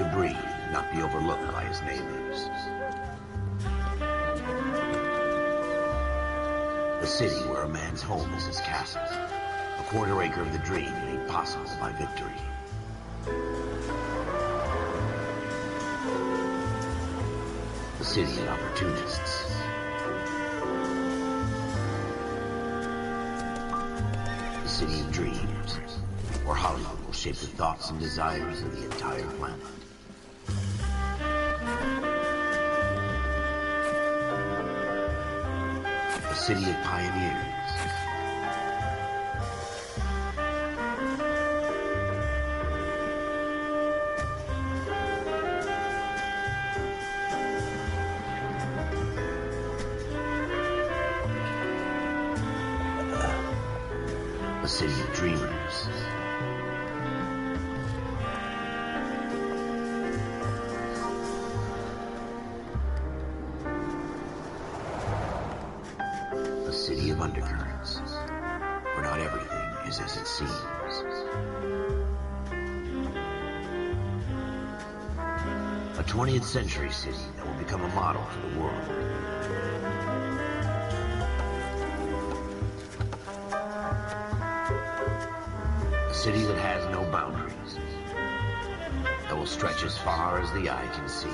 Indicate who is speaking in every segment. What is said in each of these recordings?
Speaker 1: debris and not be overlooked by his neighbors. The city where a man's home is his castle. A quarter acre of the dream made possible by victory. The city of opportunists. The city of dreams, where Hollywood will shape the thoughts and desires of the entire planet. The city of pioneers. The city of dreamers. The city of undercurrents, where not everything is as it seems. A 20th century city that will become a model for the world. A city that has no boundaries, that will stretch as far as the eye can see.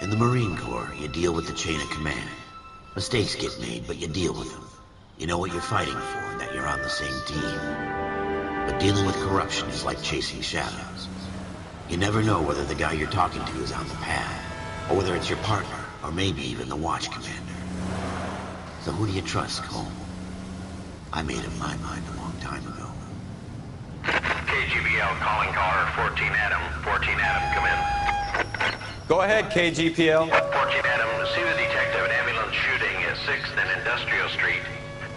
Speaker 1: In the Marine Corps, you deal with the chain of command. Mistakes get made, but you deal with them. You know what you're fighting for and that you're on the same team. But dealing with corruption is like chasing shadows. You never know whether the guy you're talking to is on the pad, or whether it's your partner, or maybe even the watch commander. So who do you trust, Cole? I made up my mind a long time ago.
Speaker 2: KGPL calling caller 14 Adam. 14 Adam, come in.
Speaker 3: Go ahead, KGPL.
Speaker 2: 14 Adam, see the detective, an ambulance shooting at 6th and Industrial Street.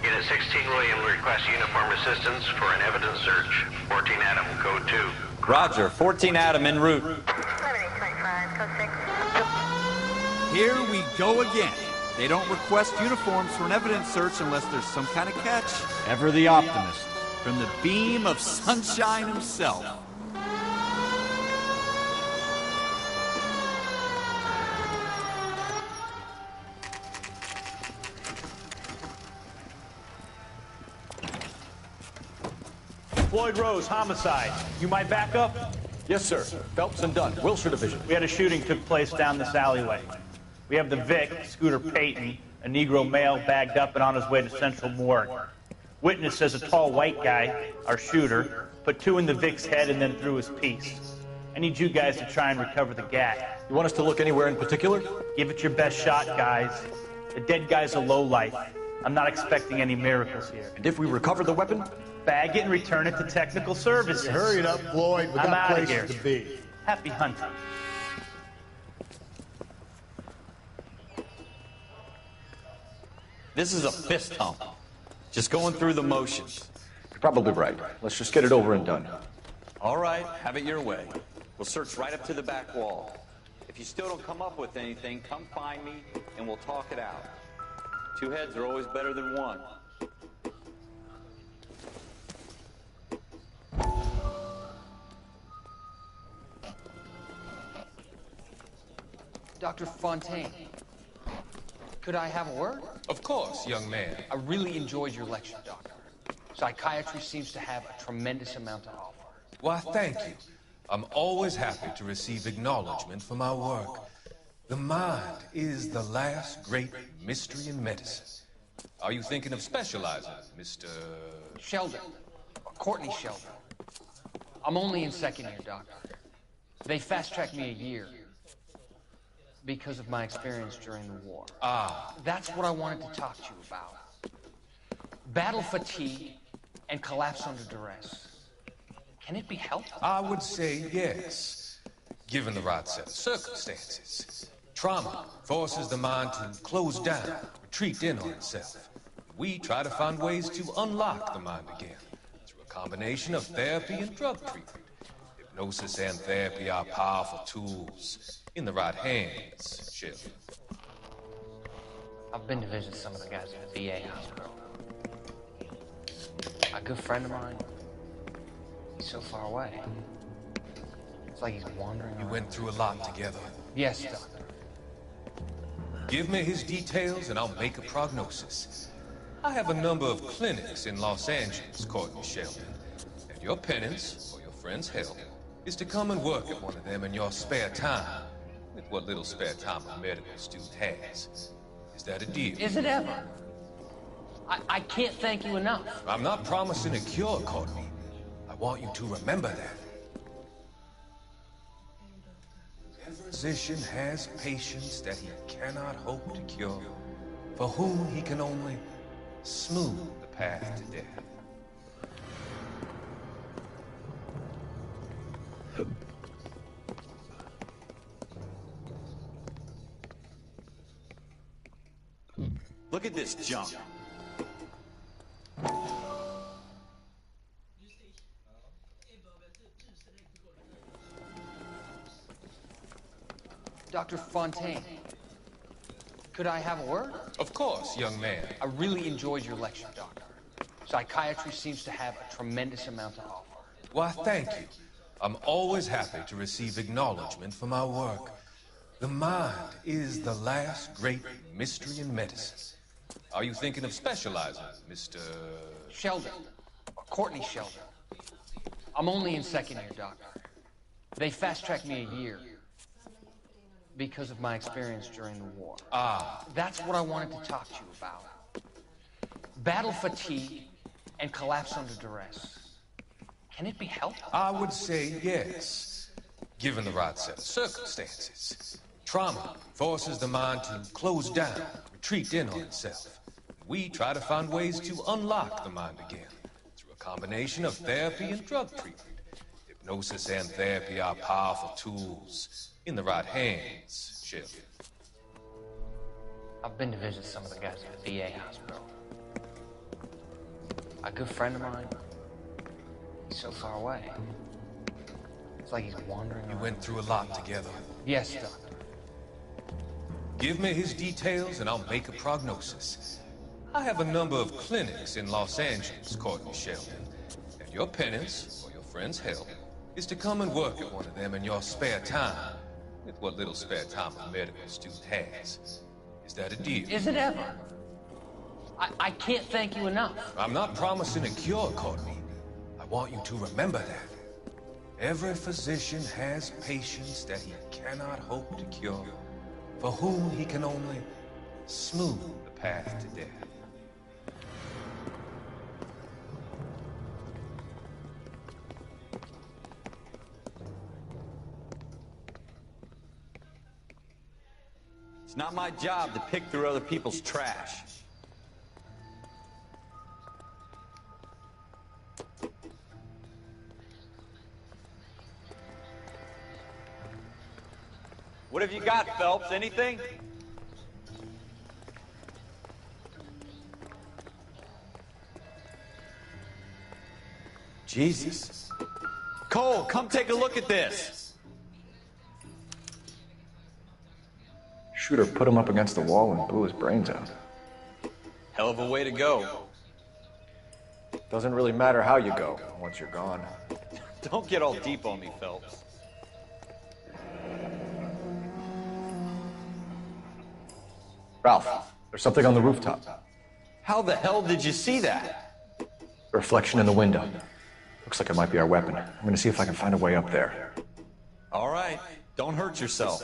Speaker 2: Unit 16 William requests uniform assistance for an evidence search. 14 Adam, code 2.
Speaker 3: Roger, 14 Adam en route.
Speaker 4: 7825, code 6.
Speaker 5: Here we go again. They don't request uniforms for an evidence search unless there's some kind of catch. Ever the optimist. From the beam of sunshine himself.
Speaker 6: Floyd Rose, homicide. You might back up?
Speaker 7: Yes, sir. Phelps and Dunn, Wilshire Division.
Speaker 6: We had a shooting took place down this alleyway. We have the Vic, Scooter Payton, a Negro male bagged up and on his way to Central Morgue. Witness says a tall white guy, our shooter, put 2 in the Vic's head and then threw his piece. I need you guys to try and recover the gat.
Speaker 7: You want us to look anywhere in particular?
Speaker 6: Give it your best shot, guys. The dead guy's a lowlife. I'm not expecting any miracles here.
Speaker 7: And if we recover the weapon?
Speaker 6: Bag it and return it to technical services.
Speaker 8: Hurry it up, Floyd. We
Speaker 6: I'm
Speaker 8: got
Speaker 6: outta
Speaker 8: places
Speaker 6: here.
Speaker 8: to be.
Speaker 6: Happy hunting.
Speaker 3: This is a fist hump. Just going through the motions.
Speaker 7: You're probably right. Let's just get it over and done.
Speaker 3: All right, have it your way. We'll search right up to the back wall. If you still don't come up with anything, come find me and we'll talk it out. 2 heads are always better than 1.
Speaker 9: Dr. Fontaine, could I have a word?
Speaker 10: Of course, young man.
Speaker 9: I really enjoyed your lecture, Doctor. Psychiatry seems to have a tremendous amount to offer.
Speaker 10: Why, thank you. I'm always happy to receive acknowledgement for my work. The mind is the last great mystery in medicine. Are you thinking of specializing, Mr.
Speaker 9: Sheldon, or Courtney Sheldon. I'm only in 2nd year, Doctor. They fast-tracked me a year because of my experience during the war.
Speaker 10: Ah.
Speaker 9: That's what I wanted to talk to you about. Battle fatigue and collapse under duress. Can it be helped?
Speaker 10: I would say yes, given the right set of circumstances. Trauma forces the mind to close down, retreat in on itself. We try to find ways to unlock the mind again through a combination of therapy and drug treatment. Hypnosis and therapy are powerful tools in the right hands, Sheriff.
Speaker 9: I've been to visit some of the guys at the VA hospital. A good friend of mine, he's so far away. It's like he's wandering
Speaker 10: You
Speaker 9: around.
Speaker 10: went through a lot together.
Speaker 9: Yes, Doctor.
Speaker 10: Give me his details and I'll make a prognosis. I have a number of clinics in Los Angeles, Courtney Sheldon. And your penance, for your friend's help, is to come and work at one of them in your spare time. With what little spare time a medical student has. Is that a deal?
Speaker 9: Is it ever? I can't thank you enough.
Speaker 10: I'm not promising a cure, Courtney. I want you to remember that. Every physician has patients that he cannot hope to cure, for whom he can only smooth the path to death.
Speaker 5: Look at this junk.
Speaker 9: Dr. Fontaine, could I have a word?
Speaker 10: Of course, young man.
Speaker 9: I really enjoyed your lecture, Doctor. Psychiatry seems to have a tremendous amount to offer.
Speaker 10: Why, thank you. I'm always happy to receive acknowledgement for my work. The mind is the last great mystery in medicine. Are you thinking of specializing, Mr.
Speaker 9: Sheldon, or Courtney Sheldon. I'm only in second year, Doctor. They fast-tracked me a year because of my experience during the war.
Speaker 10: Ah.
Speaker 9: That's what I wanted to talk to you about. Battle fatigue and collapse under duress. Can it be helped?
Speaker 10: I would say yes, given the right set of circumstances. Trauma forces the mind to close down, retreat in on itself. We try to find ways to unlock the mind again through a combination of therapy and drug treatment. Hypnosis and therapy are powerful tools in the right hands, Sheldon.
Speaker 9: I've been to visit some of the guys at the VA hospital. A good friend of mine, he's so far away. It's like he's wandering
Speaker 10: You
Speaker 9: around.
Speaker 10: went through a lot together.
Speaker 9: Yes, Doctor.
Speaker 10: Give me his details and I'll make a prognosis. I have a number of clinics in Los Angeles, Courtney Sheldon. And your penance, for your friend's help, is to come and work at one of them in your spare time. With what little spare time a medical student has. Is that a deal?
Speaker 9: Is it ever? I can't thank you enough.
Speaker 10: I'm not promising a cure, Courtney. I want you to remember that. Every physician has patients that he cannot hope to cure, for whom he can only smooth the path to death.
Speaker 5: It's not my job to pick through other people's trash. What have you got, Phelps? Anything? Jesus. Cole, come take a look at this.
Speaker 7: Shooter put him up against the wall and blew his brains out.
Speaker 5: Hell of a way to go.
Speaker 7: Doesn't really matter how you go once you're gone.
Speaker 5: Don't get all deep on me, Phelps.
Speaker 7: Ralph, there's something on the rooftop.
Speaker 5: How the hell did you see that?
Speaker 7: A reflection in the window. Looks like it might be our weapon. I'm gonna see if I can find a way up there.
Speaker 5: All right, don't hurt yourself.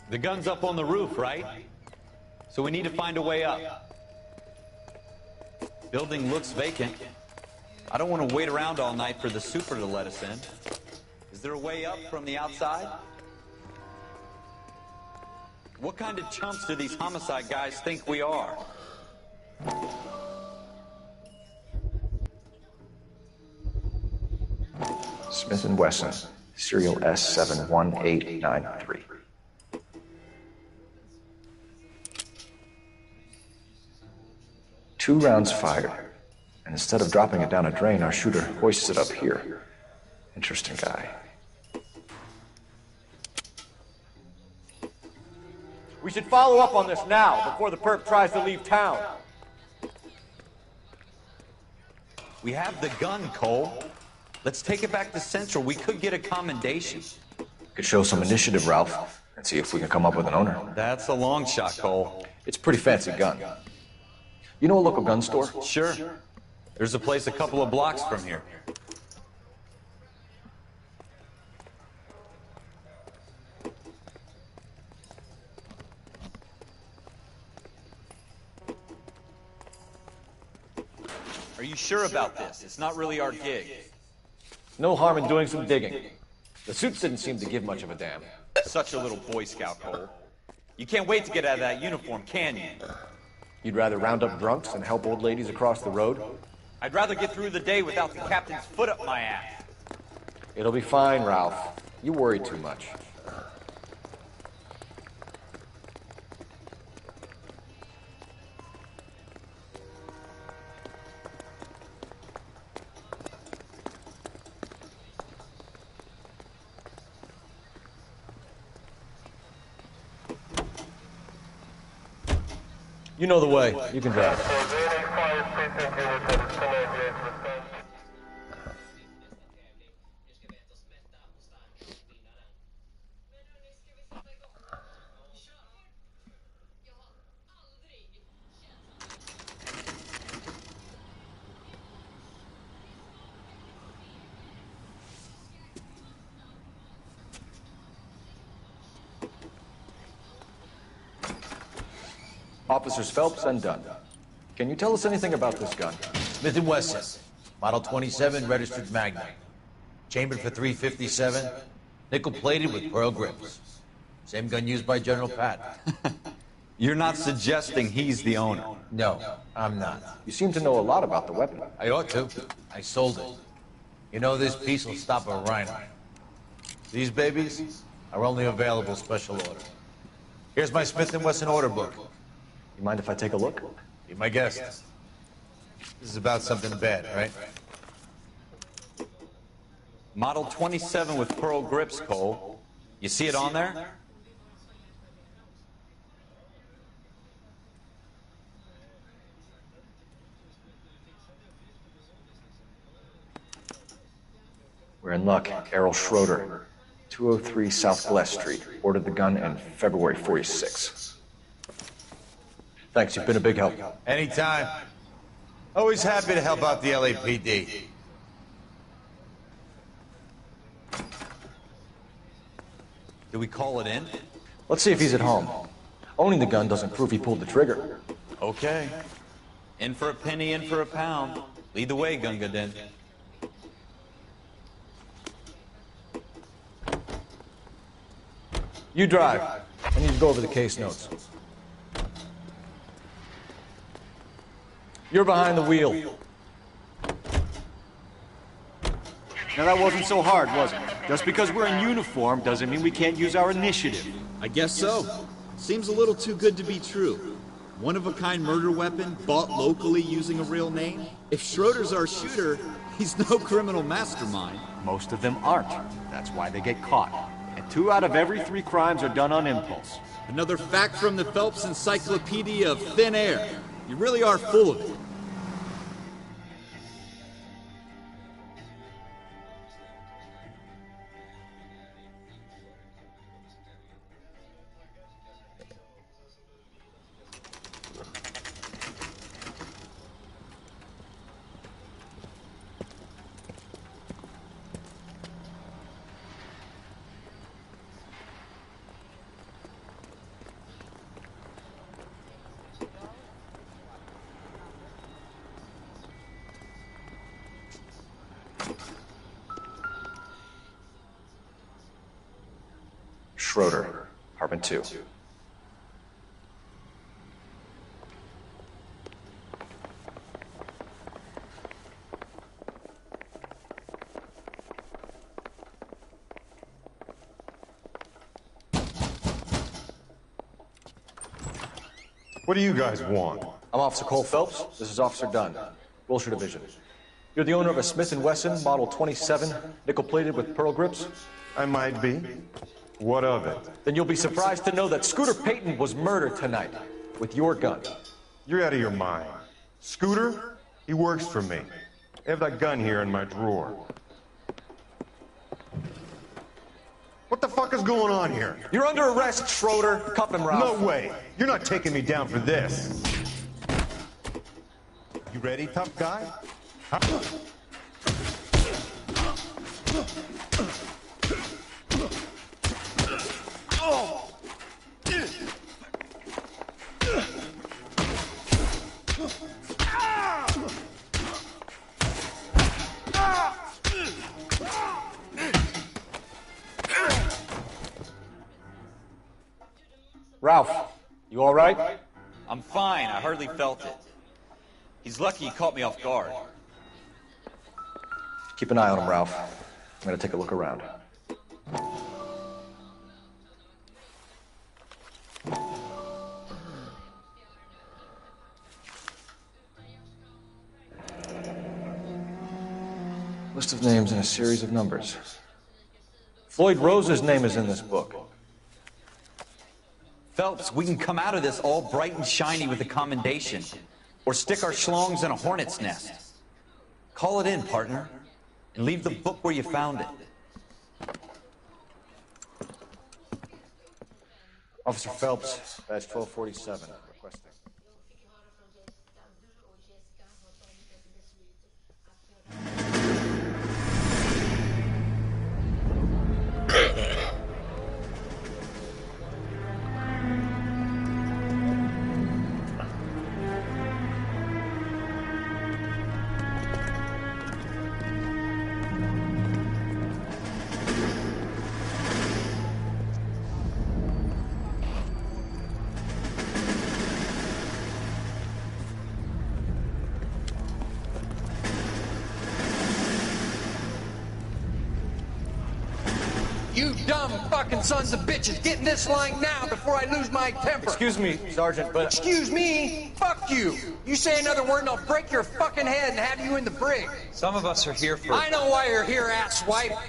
Speaker 5: The gun's up on the roof, right? So we need to find a way up. Building looks vacant. I don't want to wait around all night for the super to let us in. Is there a way up from the outside? What kind of chumps do these homicide guys think we are?
Speaker 7: Smith & Wesson, serial S71893. Two rounds fired, and instead of dropping it down a drain, our shooter hoists it up here. Interesting guy.
Speaker 8: We should follow up on this now, before the perp tries to leave town.
Speaker 3: We have the gun, Cole. Let's take it back to Central. We could get a commendation.
Speaker 7: Could show some initiative, Ralph, and see if we can come up with an owner.
Speaker 3: That's a long shot, Cole.
Speaker 7: It's a pretty fancy gun. You know a local gun store?
Speaker 3: Sure. There's a place a couple of blocks from here. Are you sure about this? It's not really our gig.
Speaker 8: No harm in doing some digging. The suits didn't seem to give much of a damn.
Speaker 3: Such a little Boy Scout, Cole. You can't wait to get out of that uniform, can you?
Speaker 8: You'd rather round up drunks than help old ladies across the road?
Speaker 3: I'd rather get through the day without the captain's foot up my ass.
Speaker 8: It'll be fine, Ralph. You worry too much. You know the way. You can drive. Officers Phelps and Dunn. Can you tell us anything about this gun?
Speaker 11: Smith & Wesson, Model 27, registered Magnum. Chambered for .357, nickel-plated with pearl grips. Same gun used by General Patton.
Speaker 3: You're not suggesting he's the owner?
Speaker 11: No, I'm not.
Speaker 8: You seem to know a lot about the weapon.
Speaker 11: I ought to. I sold it. You know, this piece will stop a rhino. These babies are only available special order. Here's my Smith & Wesson order book.
Speaker 8: You mind if I take a look?
Speaker 11: Be my guest. This is about something bad, right?
Speaker 3: Model 27 with pearl grips, Cole. You see it on there?
Speaker 7: We're in luck. Errol Schroeder, 203 South Glass Street. Ordered the gun in February '46. Thanks, you've been a big help.
Speaker 11: Anytime. Always happy to help out the LAPD.
Speaker 3: Do we call it in?
Speaker 7: Let's see if he's at home. Owning the gun doesn't prove he pulled the trigger.
Speaker 3: Okay. In for a penny, in for a pound. Lead the way, Gunga Din.
Speaker 8: You drive. I need to go over the case notes. You're behind the wheel.
Speaker 5: Now that wasn't so hard, was it? Just because we're in uniform doesn't mean we can't use our initiative.
Speaker 12: I guess so. Seems a little too good to be true. One-of-a-kind murder weapon, bought locally using a real name? If Schroeder's our shooter, he's no criminal mastermind.
Speaker 5: Most of them aren't. That's why they get caught. And 2 out of every 3 crimes are done on impulse.
Speaker 12: Another fact from the Phelps Encyclopedia of Thin Air. You really are full of it.
Speaker 7: Schroeder, apartment 2.
Speaker 13: What do you guys want?
Speaker 8: I'm Officer Cole Phelps. This is Officer Dunn, Wilshire Division.
Speaker 7: You're the owner of a Smith & Wesson Model 27, nickel-plated with pearl grips?
Speaker 13: I might be. What of it?
Speaker 7: Then you'll be surprised to know that Scooter Payton was murdered tonight with your gun.
Speaker 13: You're out of your mind. Scooter? He works for me. I have that gun here in my drawer. What the fuck is going on here?
Speaker 7: You're under arrest, Schroeder. Cuff him, Ralph.
Speaker 13: No way. You're not taking me down for this. You ready, tough guy? Huh?
Speaker 7: Ralph, you all right?
Speaker 5: I'm fine. I hardly felt it. He's lucky he caught me off guard.
Speaker 7: Keep an eye on him, Ralph. I'm gonna take a look around. List of names and a series of numbers. Floyd Rose's name is in this book.
Speaker 5: Phelps, we can come out of this all bright and shiny with a commendation. Or stick our schlongs in a hornet's nest. Call it in, partner. And leave the book where you found it.
Speaker 7: Officer Phelps, badge 1247, requesting.
Speaker 9: You dumb fucking sons of bitches, get in this line now before I lose my temper.
Speaker 7: Excuse me, Sergeant, but...
Speaker 9: Excuse me? Fuck you. You say another word and I'll break your fucking head and have you in the brig.
Speaker 3: Some of us are here for...
Speaker 9: I know why you're here, asswipe.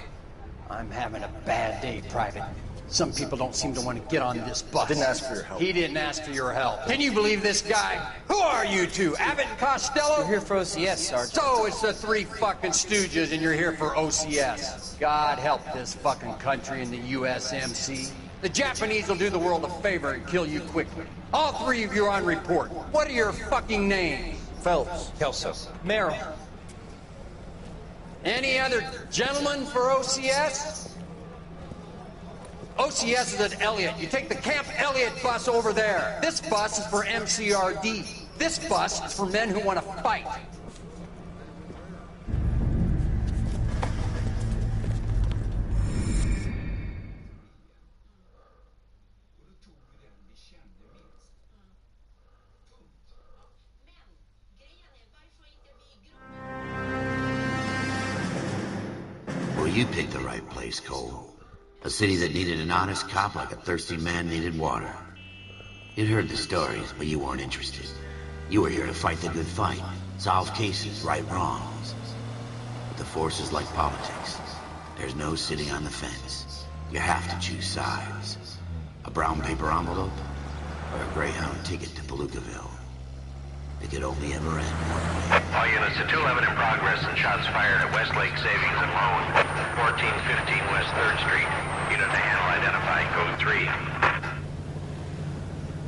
Speaker 14: I'm having a bad day, Private. Some people don't seem to want to get on this bus.
Speaker 7: Didn't ask for your help.
Speaker 9: He didn't ask for your help. Can you believe this guy? Who are you two? Abbott and Costello?
Speaker 14: We're here for OCS, Sergeant.
Speaker 9: So it's the three fucking stooges and you're here for OCS. God help this fucking country and the USMC. The Japanese will do the world a favor and kill you quickly. All three of you are on report. What are your fucking names?
Speaker 7: Phelps.
Speaker 3: Kelso.
Speaker 14: Merrill.
Speaker 9: Any other gentlemen for OCS? OCS is at Elliott. You take the Camp Elliott bus over there. This bus is for MCRD. This bus is for men who want to fight.
Speaker 1: Well, you picked the right place, Cole. A city that needed an honest cop like a thirsty man needed water. You'd heard the stories, but you weren't interested. You were here to fight the good fight, solve cases, right wrongs. But the force is like politics. There's no sitting on the fence. You have to choose sides. A brown paper envelope, or a Greyhound ticket to Palookaville. It could only ever end one way.
Speaker 2: All units to 211 in progress and shots fired at Westlake Savings and Loan, 1415 West 3rd Street. Unit to handle identified, code 3.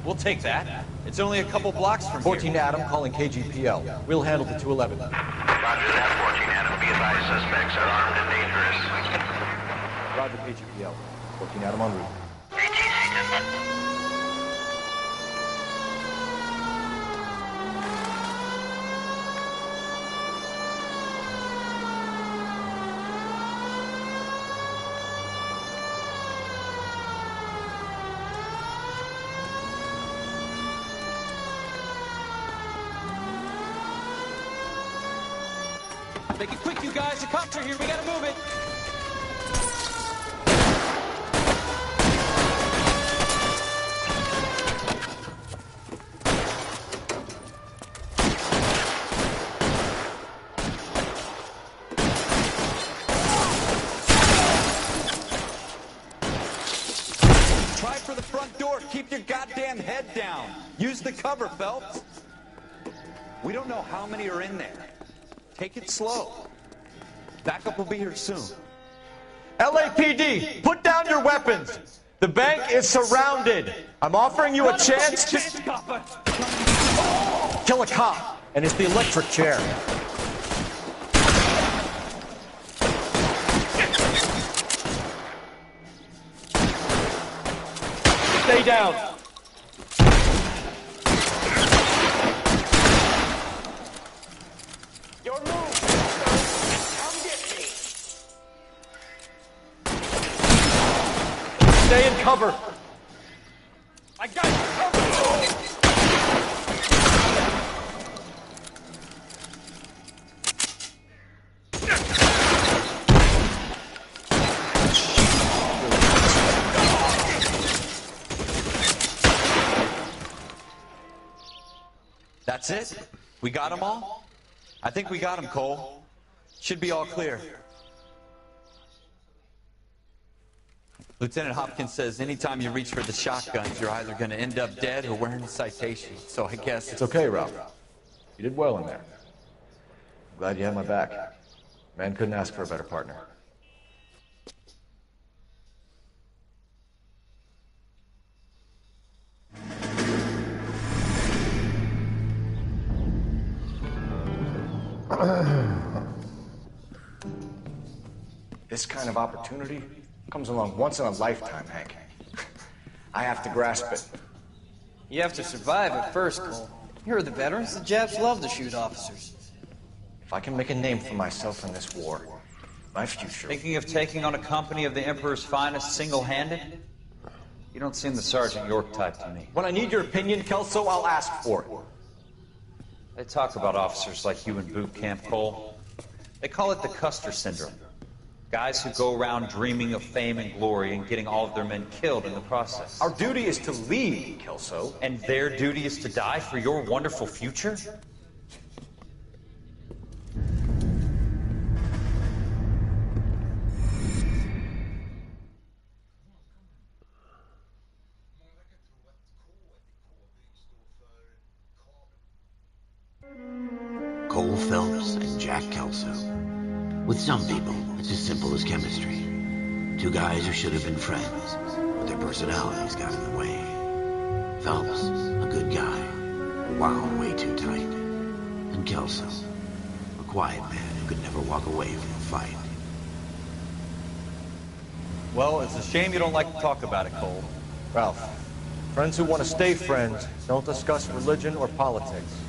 Speaker 5: We'll take that. It's only a couple blocks from
Speaker 7: 14
Speaker 5: here.
Speaker 7: Adam calling KGPL. We'll handle the 211.
Speaker 2: Roger that, 14 Adam. Be advised, suspects are armed and dangerous.
Speaker 7: Roger, KGPL. 14 Adam en route.
Speaker 14: Make it quick, you guys. The cops are here. We gotta move it.
Speaker 3: down. Use the cover, Phelps. We don't know how many are in there. Take it slow. Backup will be here soon.
Speaker 8: LAPD, put down your weapons. The bank is surrounded. I'm offering you a chance to kill a cop, and it's the electric chair. Stay down.
Speaker 9: Your move. Come get me.
Speaker 8: Stay in cover.
Speaker 9: I got you covered.
Speaker 3: That's it? We got them all? I think we got them, Cole. Should be all clear. Lieutenant Hopkins says anytime you reach for the shotguns, you're either going to end up dead or wearing a citation. So I guess...
Speaker 7: It's okay, Ralph. You did well in there. I'm glad you had my back. Man couldn't ask for a better partner. This kind of opportunity comes along once in a lifetime, Hank. I have to grasp it.
Speaker 15: You have to survive at first, Cole. You're the veterans. The Japs love to shoot officers.
Speaker 7: If I can make a name for myself in this war, my future...
Speaker 3: Thinking of taking on a company of the Emperor's finest single-handed? You don't seem the Sergeant York type to me.
Speaker 8: When I need your opinion, Kelso, I'll ask for it.
Speaker 3: They talk about officers like you in boot camp, Cole. They call it the Custer Syndrome. Guys who go around dreaming of fame and glory and getting all of their men killed in the process.
Speaker 8: Our duty is to lead, Kelso.
Speaker 3: And their duty is to die for your wonderful future?
Speaker 1: Cole Phelps and Jack Kelso. With some people, it's as simple as chemistry. Two guys who should have been friends, but their personalities got in the way. Phelps, a good guy, wound way too tight. And Kelso, a quiet man who could never walk away from a fight.
Speaker 3: Well, it's a shame you don't like to talk about it, Cole.
Speaker 8: Ralph, friends who want to stay friends don't discuss religion or politics.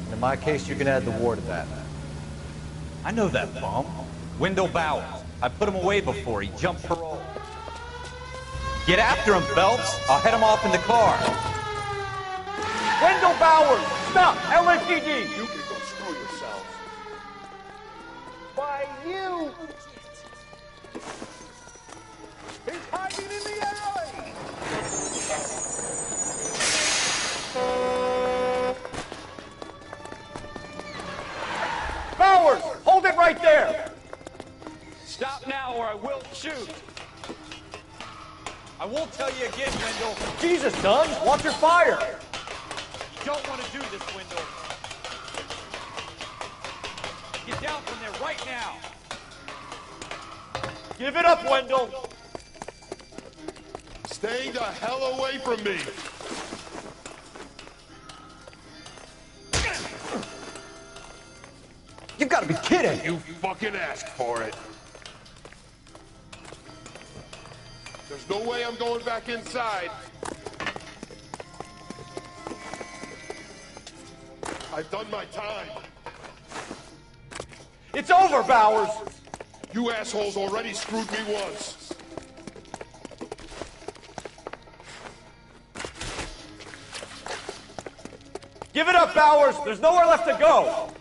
Speaker 8: And in my case, you can add the war to that.
Speaker 3: I know that bum. Wendell Bowers. I put him away before. He jumped parole. Get after him, Phelps. I'll head him off in the car.
Speaker 8: Wendell Bowers! Stop! LAPD!
Speaker 9: You can go screw yourselves. Why, you! He's hiding in the alley!
Speaker 8: Bowers! Hold it right there!
Speaker 3: Stop now or I will shoot. I won't tell you again, Wendell.
Speaker 8: Jesus, Dunn! Watch your fire!
Speaker 3: You don't want to do this, Wendell. Get down from there right now.
Speaker 8: Give it up, Wendell!
Speaker 9: Stay the hell away from me!
Speaker 8: You've got to be kidding!
Speaker 9: You fucking asked for it. There's no way I'm going back inside. I've done my time.
Speaker 8: It's over, Bowers!
Speaker 9: You assholes already screwed me once.
Speaker 8: Give it up, Bowers! There's nowhere left to go!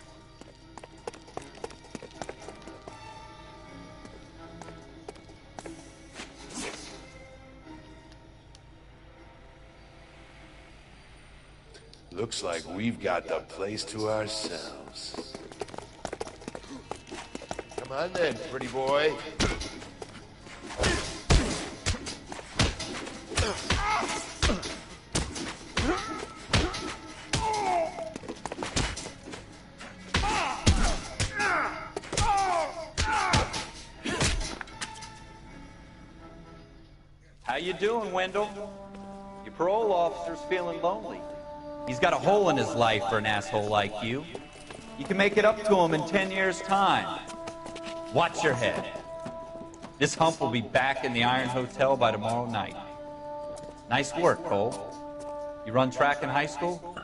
Speaker 9: Looks like we've got the place to ourselves. Come on then, pretty boy.
Speaker 3: you doing, Wendell? Your parole officer's feeling lonely. He's got a hole in his life for an asshole like you. You can make it up to him in 10 years' time. Watch your head. This hump will be back in the Iron Hotel by tomorrow night. Nice work, Cole. You run track in high school?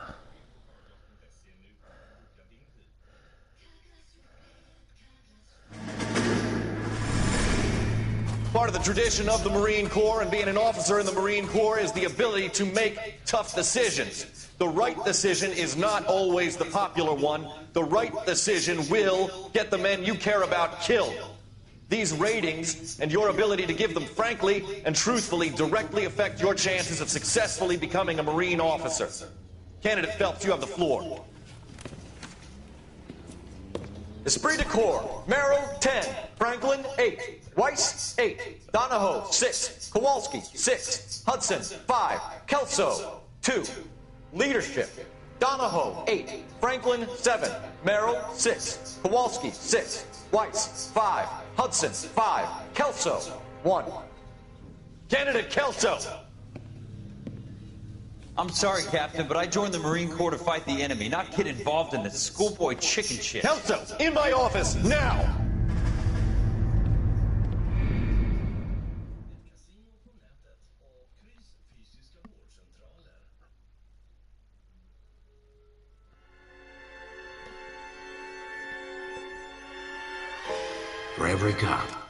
Speaker 16: Part of the tradition of the Marine Corps and being an officer in the Marine Corps is the ability to make tough decisions. The right decision is not always the popular one. The right decision will get the men you care about killed. These ratings and your ability to give them frankly and truthfully directly affect your chances of successfully becoming a Marine officer. Candidate Phelps, you have the floor. Esprit de Corps, Merrill, 10, Franklin, 8, Weiss, 8, Donahoe, 6, Kowalski, 6, Hudson, 5, Kelso, 2. Leadership, Donahoe, 8, Franklin, 7, Merrill, 6, Kowalski, 6, Weiss, 5, Hudson, 5, Kelso, 1. Candidate Kelso!
Speaker 3: I'm sorry, Captain, but I joined the Marine Corps to fight the enemy, not get involved in this schoolboy chicken shit.
Speaker 16: Kelso, in my office, now!
Speaker 1: For every cop.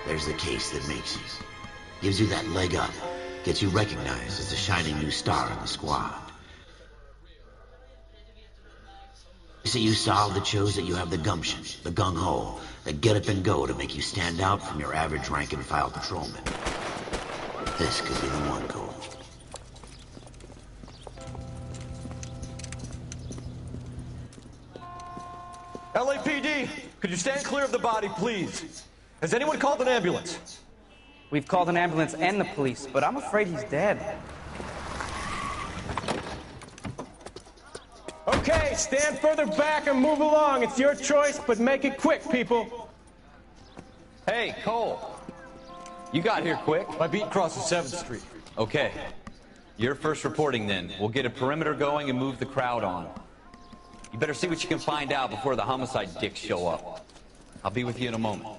Speaker 1: There's the case that makes you. Gives you that leg up. Gets you recognized as the shining new star in the squad. You see, you solved it shows that you have the gumption, the gung-ho, the get up and go to make you stand out from your average rank-and-file patrolman. This could be the one, Cole.
Speaker 16: LAPD, could you stand clear of the body, please? Has anyone called an ambulance?
Speaker 17: We've called an ambulance and the police, but I'm afraid he's dead.
Speaker 18: Okay, stand further back and move along. It's your choice, but make it quick, people.
Speaker 19: Hey, Cole. You got here quick.
Speaker 8: My beat crosses 7th Street.
Speaker 19: Okay. You're first reporting then. We'll get a perimeter going and move the crowd on. You better see what you can find out before the homicide dicks show up. I'll be with you in a moment.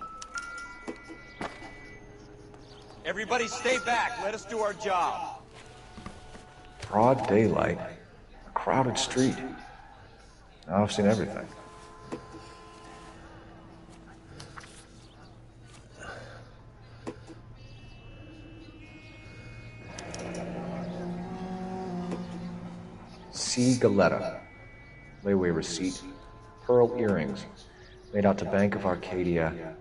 Speaker 16: Everybody stay back. Let us do our job.
Speaker 7: Broad daylight. A crowded street. Now I've seen everything. C. Galetta. Layaway receipt. Pearl earrings. Made out to Bank of Arcadia.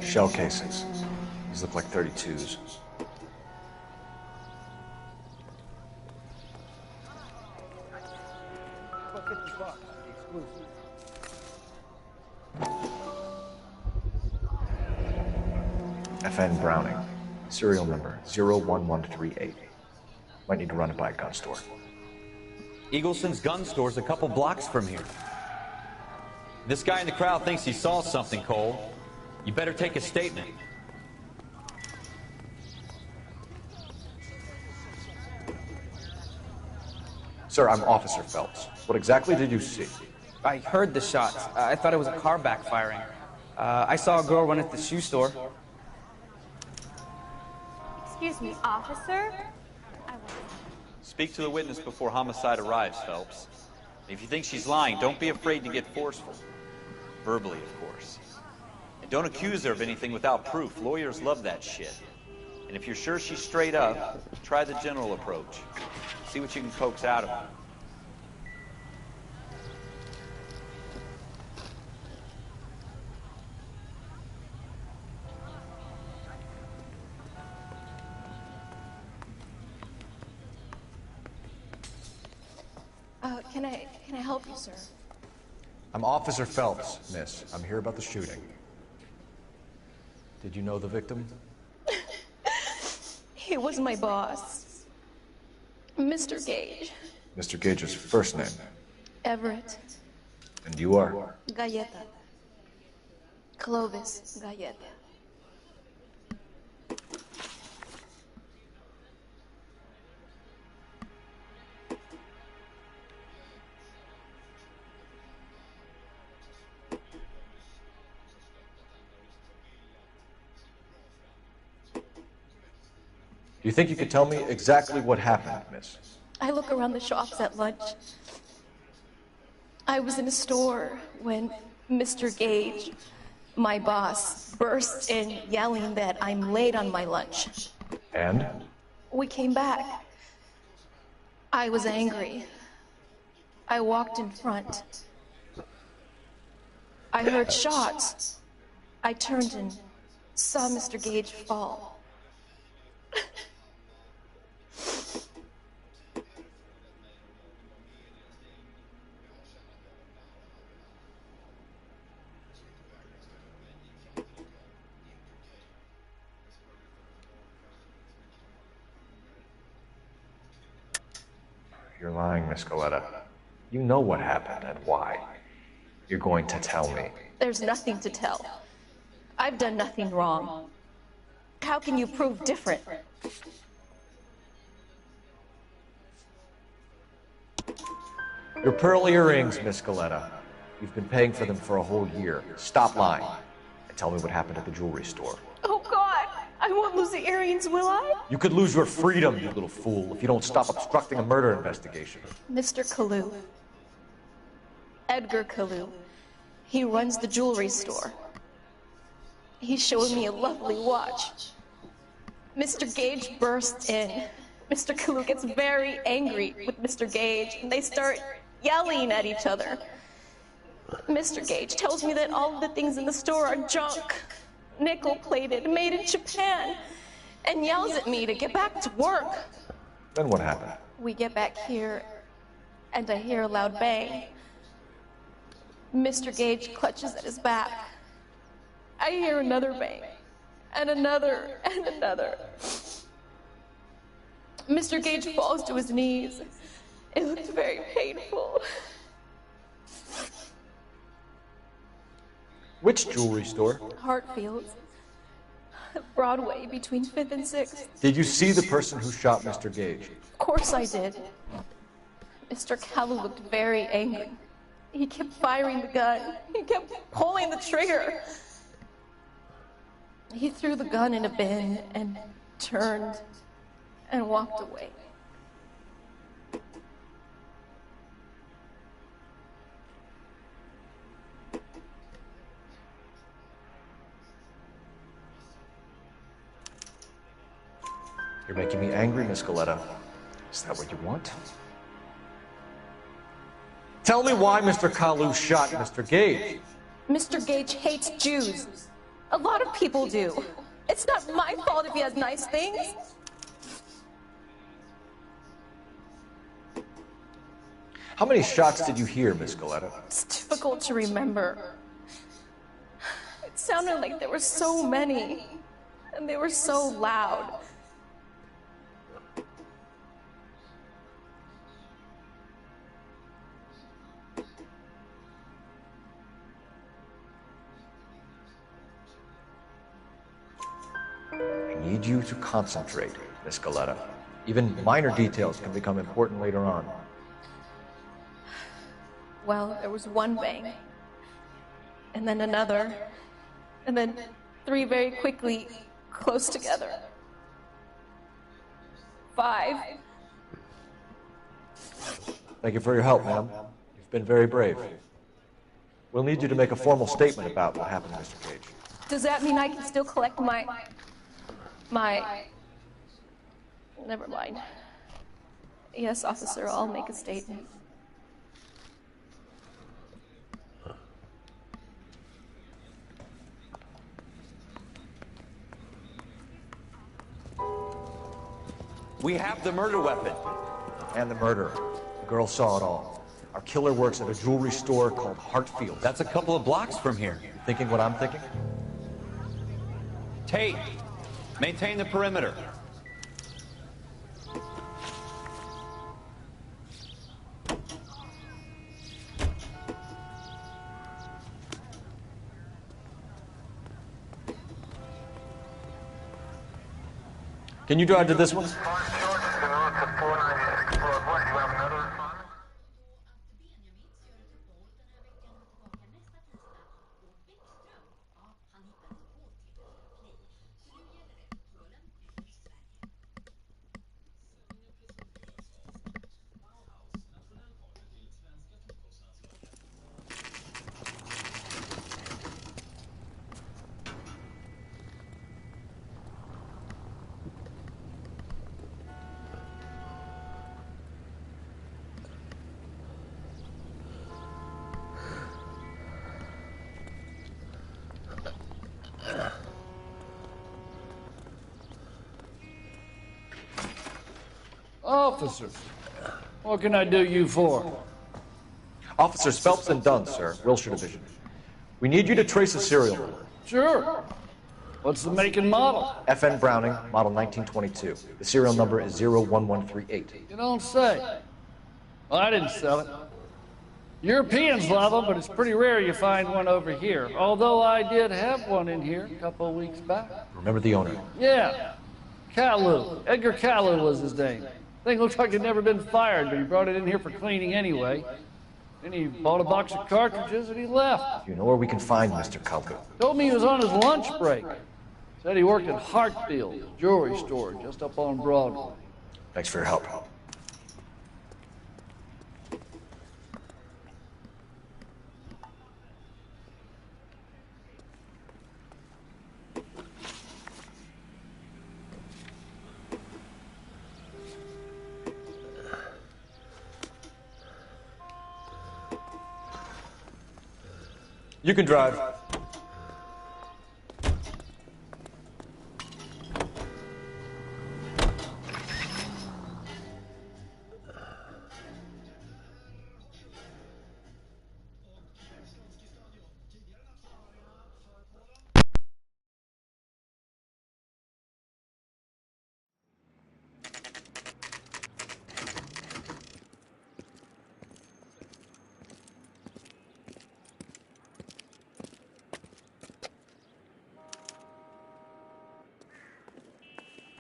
Speaker 7: Shell casings. These look like 32s. FN Browning. Serial number 01138. Might need to run it by a gun store.
Speaker 19: Eagleson's gun store's a couple blocks from here. This guy in the crowd thinks he saw something, Cole. You better take a statement.
Speaker 7: Sir, I'm Officer Phelps. What exactly did you see?
Speaker 17: I heard the shots. I thought it was a car backfiring. I saw a girl run at the shoe store.
Speaker 4: Excuse me, officer?
Speaker 3: Speak to the witness before homicide arrives, Phelps. If you think she's lying, don't be afraid to get forceful. Verbally, of course. And don't accuse her of anything without proof. Lawyers love that shit. And if you're sure she's straight up, try the general approach. See what you can coax out of her.
Speaker 4: Can I help you, sir?
Speaker 8: I'm Officer Phelps, miss. I'm here about the shooting. Did you know the victim?
Speaker 4: He was my boss. Mr. Gage.
Speaker 7: Mr. Gage's first name.
Speaker 4: Everett.
Speaker 7: And you are?
Speaker 4: Galleta. Clovis Galleta.
Speaker 8: Do you think you could tell me exactly what happened, miss?
Speaker 4: I look around the shops at lunch. I was in a store when Mr. Gage, my boss, burst in yelling that I'm late on my lunch.
Speaker 7: And?
Speaker 4: We came back. I was angry. I walked in front. I heard shots. I turned and saw Mr. Gage fall.
Speaker 7: You're lying, Miss Galetta. You know what happened and why. You're going to tell me.
Speaker 4: There's nothing to tell. I've done nothing wrong. How can you prove different?
Speaker 8: Your pearl earrings, Miss Scaletta. You've been paying for them for a whole year. Stop lying and tell me what happened at the jewelry store.
Speaker 4: Oh, God. I won't lose the earrings, will I?
Speaker 8: You could lose your freedom, you little fool, if you don't stop obstructing a murder investigation.
Speaker 4: Mr. Kalu. Edgar Kalu. He runs the jewelry store. He showed me a lovely watch. Mr. Gage bursts in. Mr. Kalu gets very angry with Mr. Gage, and they start yelling at each other. Mr. Gage tells me that all of the things in the store are junk, nickel-plated, made in Japan, and yells at me to get back to work.
Speaker 8: Then what happened?
Speaker 4: We get back here, and I hear a loud bang. Mr. Gage clutches at his back. I hear another bang, and another, and another. Mr. Gage falls to his knees. It looked very painful.
Speaker 8: Which jewelry store?
Speaker 4: Hartfield's. Broadway, between 5th and 6th.
Speaker 8: Did you see the person who shot Mr. Gage?
Speaker 4: Of course I did. Mr. Kalu looked very angry. He kept firing the gun. He kept pulling the trigger. He threw the gun in a bin and turned and walked away.
Speaker 8: You're making me angry, Miss Scaletta. Is that what you want? Tell me why Mr. Kalu shot Mr. Gage.
Speaker 4: Mr. Gage hates Jews. A lot of people do. It's not my fault if he has nice things.
Speaker 8: How many shots did you hear, Miss Scaletta?
Speaker 4: It's difficult to remember. It sounded like there were so many, and they were so loud.
Speaker 8: I need you to concentrate, Miss Scaletta. Even minor details can become important later on.
Speaker 4: Well, there was one bang, and then another, and then 3 very quickly, close together. 5.
Speaker 8: Thank you for your help, ma'am. You've been very brave. We'll need you to make a formal statement about what happened to Mr. Gage.
Speaker 4: Does that mean I can still collect my... Never mind. Yes, officer, I'll make a statement.
Speaker 19: We have the murder weapon.
Speaker 8: And the murderer. The girl saw it all. Our killer works at a jewelry store called Hartfield.
Speaker 19: That's a couple of blocks from here.
Speaker 8: You thinking what I'm thinking?
Speaker 19: Tate, maintain the perimeter.
Speaker 8: Can you drive to this one?
Speaker 20: Officers, what can I do you for?
Speaker 8: Officers Phelps and Dunn, sir, Wilshire Division. We need you to trace a serial number.
Speaker 20: Sure. What's the make and model?
Speaker 8: FN Browning, model 1922. The serial number is 01138.
Speaker 20: You don't say. Well, I didn't sell it. Europeans love them, but it's pretty rare you find one over here. Although I did have one in here a couple of weeks back.
Speaker 8: Remember the owner?
Speaker 20: Yeah. Kalu. Edgar Kalu was his name. Thing looks like it'd never been fired, but he brought it in here for cleaning anyway. Then he bought a box of cartridges and he left.
Speaker 7: Do you know where we can find Mr. Kalu?
Speaker 20: Told me he was on his lunch break. Said he worked at Hartfield, a jewelry store just up on Broadway.
Speaker 7: Thanks for your help.
Speaker 8: You can drive.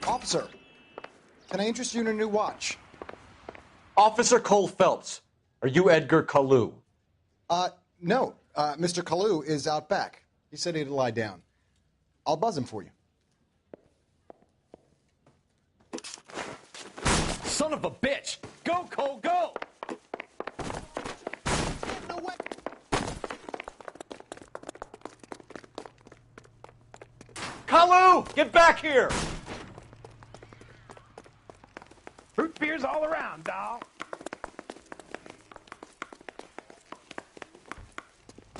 Speaker 21: Officer, can I interest you in a new watch?
Speaker 8: Officer Cole Phelps, are you Edgar Kalu?
Speaker 21: No. Mr. Kalu is out back. He said he'd lie down. I'll buzz him for you.
Speaker 8: Son of a bitch! Go, Cole, go! Kalu, get back here!
Speaker 18: Fruit beers all around, doll.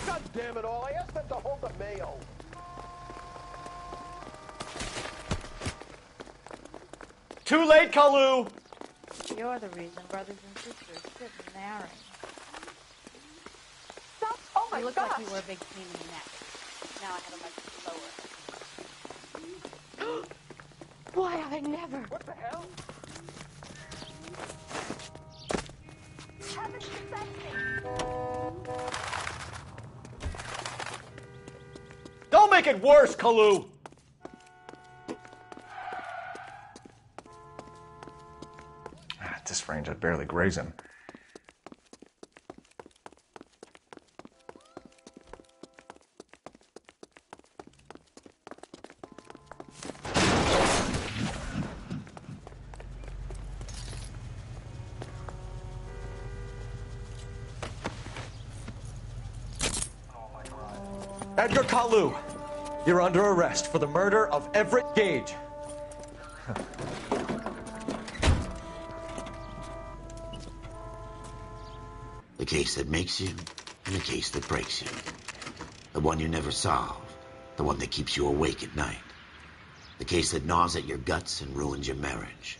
Speaker 22: God damn it all, I asked them to hold the mail.
Speaker 8: Too late, Kalu!
Speaker 23: You're the reason brothers and sisters shouldn't marry.
Speaker 22: Stop! Oh my
Speaker 23: You look
Speaker 22: gosh!
Speaker 23: like you were a big pain in the neck. Now I have a much slower.
Speaker 4: Why, I never.
Speaker 22: What the hell?
Speaker 8: Don't make it worse, Kalu!
Speaker 7: At this range, I'd barely graze him.
Speaker 8: Edgar Kalu, you're under arrest for the murder of Everett Gage.
Speaker 1: The case that makes you, and the case that breaks you. The one you never solve, the one that keeps you awake at night. The case that gnaws at your guts and ruins your marriage.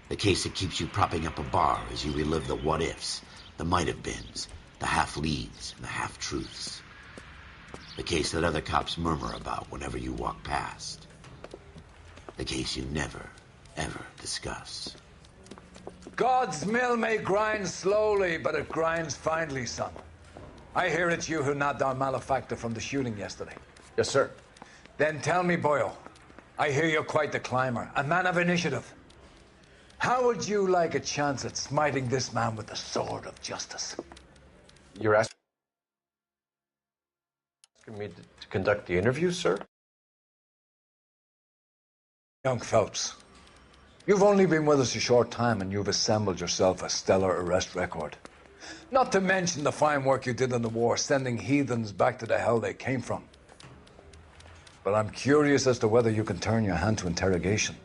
Speaker 1: The case that keeps you propping up a bar as you relive the what-ifs, the might-have-beens, the half-leads, and the half-truths. The case that other cops murmur about whenever you walk past. The case you never, ever discuss.
Speaker 11: God's mill may grind slowly, but it grinds finely, son. I hear it's you who knocked down Malefactor from the shooting yesterday.
Speaker 7: Yes, sir.
Speaker 11: Then tell me, boyo, I hear you're quite the climber, a man of initiative. How would you like a chance at smiting this man with the sword of justice?
Speaker 7: You're asking me to conduct the interview, sir?
Speaker 11: Young Phelps, you've only been with us a short time and you've assembled yourself a stellar arrest record. Not to mention the fine work you did in the war, sending heathens back to the hell they came from. But I'm curious as to whether you can turn your hand to interrogation.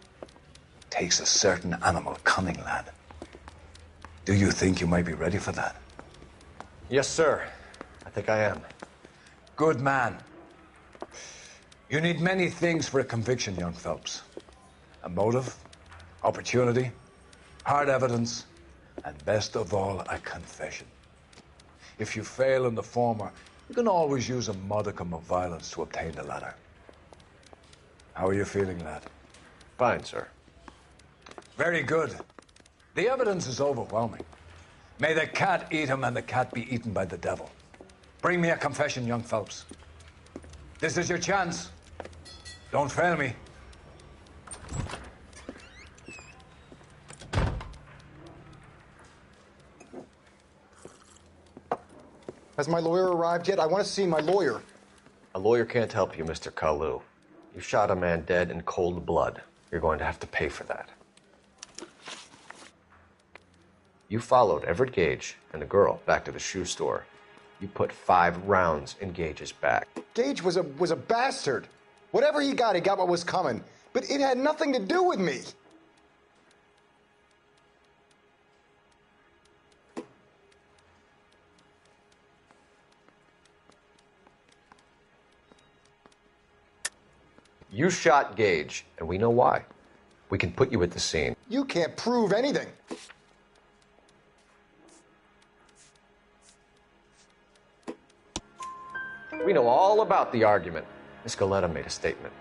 Speaker 11: Takes a certain animal cunning, lad. Do you think you might be ready for that?
Speaker 7: Yes, sir. I think I am.
Speaker 11: Good man. You need many things for a conviction, young Phelps. A motive, opportunity, hard evidence, and best of all, a confession. If you fail in the former, you can always use a modicum of violence to obtain the latter. How are you feeling, lad?
Speaker 7: Fine, sir.
Speaker 11: Very good. The evidence is overwhelming. May the cat eat him and the cat be eaten by the devil. Bring me a confession, young Phelps. This is your chance. Don't fail me.
Speaker 21: Has my lawyer arrived yet? I want to see my lawyer.
Speaker 7: A lawyer can't help you, Mr. Kalu. You shot a man dead in cold blood. You're going to have to pay for that. You followed Everett Gage and the girl back to the shoe store. You put 5 rounds in Gage's back.
Speaker 21: Gage was a bastard. Whatever he got what was coming. But it had nothing to do with me.
Speaker 7: You shot Gage, and we know why. We can put you at the scene.
Speaker 21: You can't prove anything.
Speaker 7: We know all about the argument. Miss Galetta made a statement.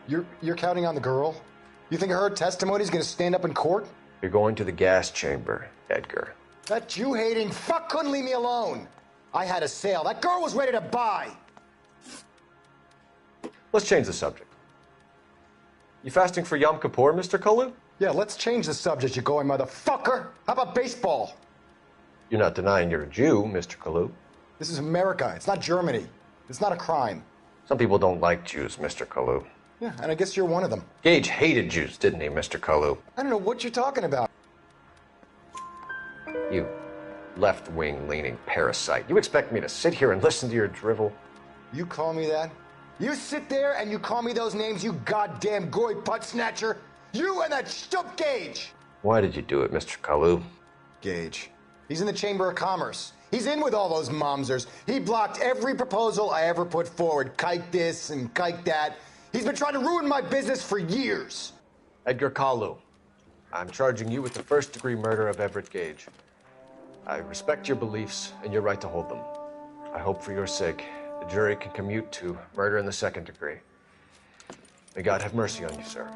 Speaker 21: You're counting on the girl? You think her testimony's gonna stand up in court?
Speaker 7: You're going to the gas chamber, Edgar.
Speaker 21: That Jew-hating fuck couldn't leave me alone. I had a sale. That girl was ready to buy.
Speaker 7: Let's change the subject. You fasting for Yom Kippur, Mr. Kalu?
Speaker 21: Yeah, let's change the subject, you going motherfucker. How about baseball?
Speaker 7: You're not denying you're a Jew, Mr. Kalu.
Speaker 21: This is America. It's not Germany. It's not a crime.
Speaker 7: Some people don't like Jews, Mr. Kalu.
Speaker 21: Yeah, and I guess you're one of them.
Speaker 7: Gage hated Jews, didn't he, Mr. Kalu?
Speaker 21: I don't know what you're talking about.
Speaker 7: You left-wing leaning parasite. You expect me to sit here and listen to your drivel?
Speaker 21: You call me that? You sit there and you call me those names, you goddamn goy butt snatcher? You and that stup Gage!
Speaker 7: Why did you do it, Mr. Kalu?
Speaker 21: Gage. He's in the Chamber of Commerce. He's in with all those momsers. He blocked every proposal I ever put forward. Kike this and kike that. He's been trying to ruin my business for years.
Speaker 7: Edgar Kalu, I'm charging you with the first-degree murder of Everett Gage. I respect your beliefs and your right to hold them. I hope for your sake the jury can commute to murder in the second degree. May God have mercy on you, sir.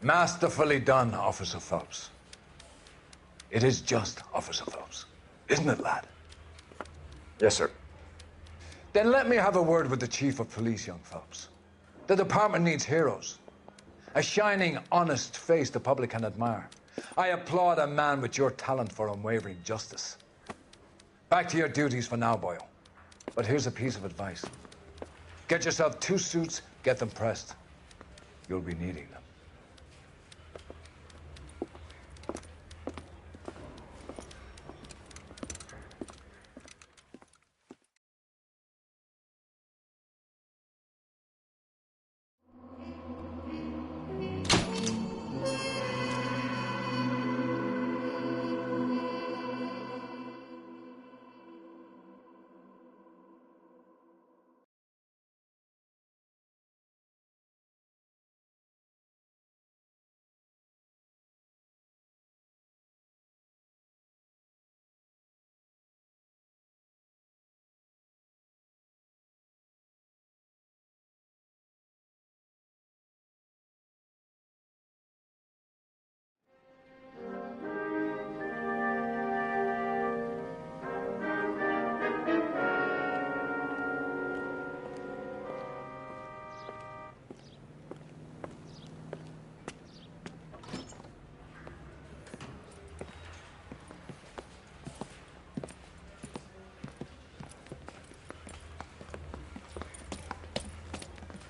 Speaker 11: Masterfully done, Officer Phelps. It is just, Officer Phelps. Isn't it, lad?
Speaker 7: Yes, sir.
Speaker 11: Then let me have a word with the Chief of Police, young Phelps. The department needs heroes. A shining, honest face the public can admire. I applaud a man with your talent for unwavering justice. Back to your duties for now, Boyle. But here's a piece of advice. Get yourself 2 suits, get them pressed. You'll be needing them.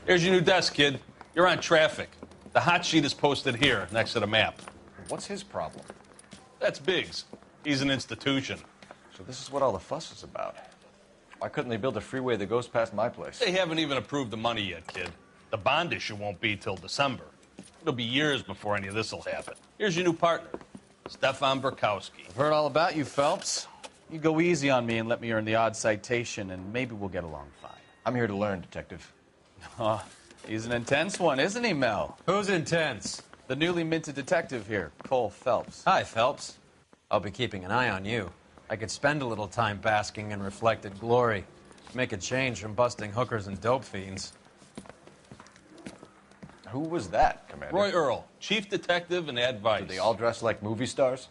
Speaker 6: Here's your new desk, kid. You're on traffic. The hot sheet is posted here, next to the map.
Speaker 7: What's his problem?
Speaker 6: That's Biggs. He's an institution.
Speaker 7: So this is what all the fuss is about. Why couldn't they build a freeway that goes past my place?
Speaker 6: They haven't even approved the money yet, kid. The bond issue won't be till December. It'll be years before any of this will happen. Here's your new partner, Stefan Burkowski.
Speaker 17: I've heard all about you, Phelps. You go easy on me and let me earn the odd citation, and maybe we'll get along fine.
Speaker 7: I'm here to learn, Detective.
Speaker 17: Oh, he's an intense one, isn't he, Mel?
Speaker 10: Who's intense?
Speaker 17: The newly minted detective here, Cole Phelps.
Speaker 10: Hi, Phelps. I'll be keeping an eye on you. I could spend a little time basking in reflected glory. Make a change from busting hookers and dope fiends.
Speaker 7: Who was that, Commander?
Speaker 6: Roy Earl, chief detective and advice.
Speaker 7: Do they all dress like movie stars?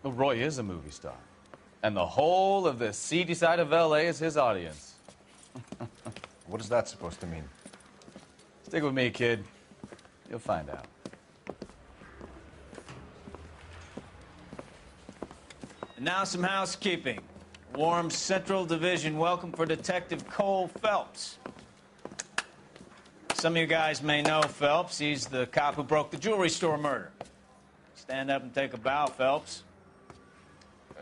Speaker 17: Well, Roy is a movie star. And the whole of the seedy side of L.A. is his audience.
Speaker 7: What is that supposed to mean?
Speaker 17: Stick with me, kid.
Speaker 5: You'll find out.
Speaker 12: And now some housekeeping. Warm Central Division welcome for Detective Cole Phelps. Some of you guys may know Phelps. He's the cop who broke the jewelry store murder. Stand up and take a bow, Phelps.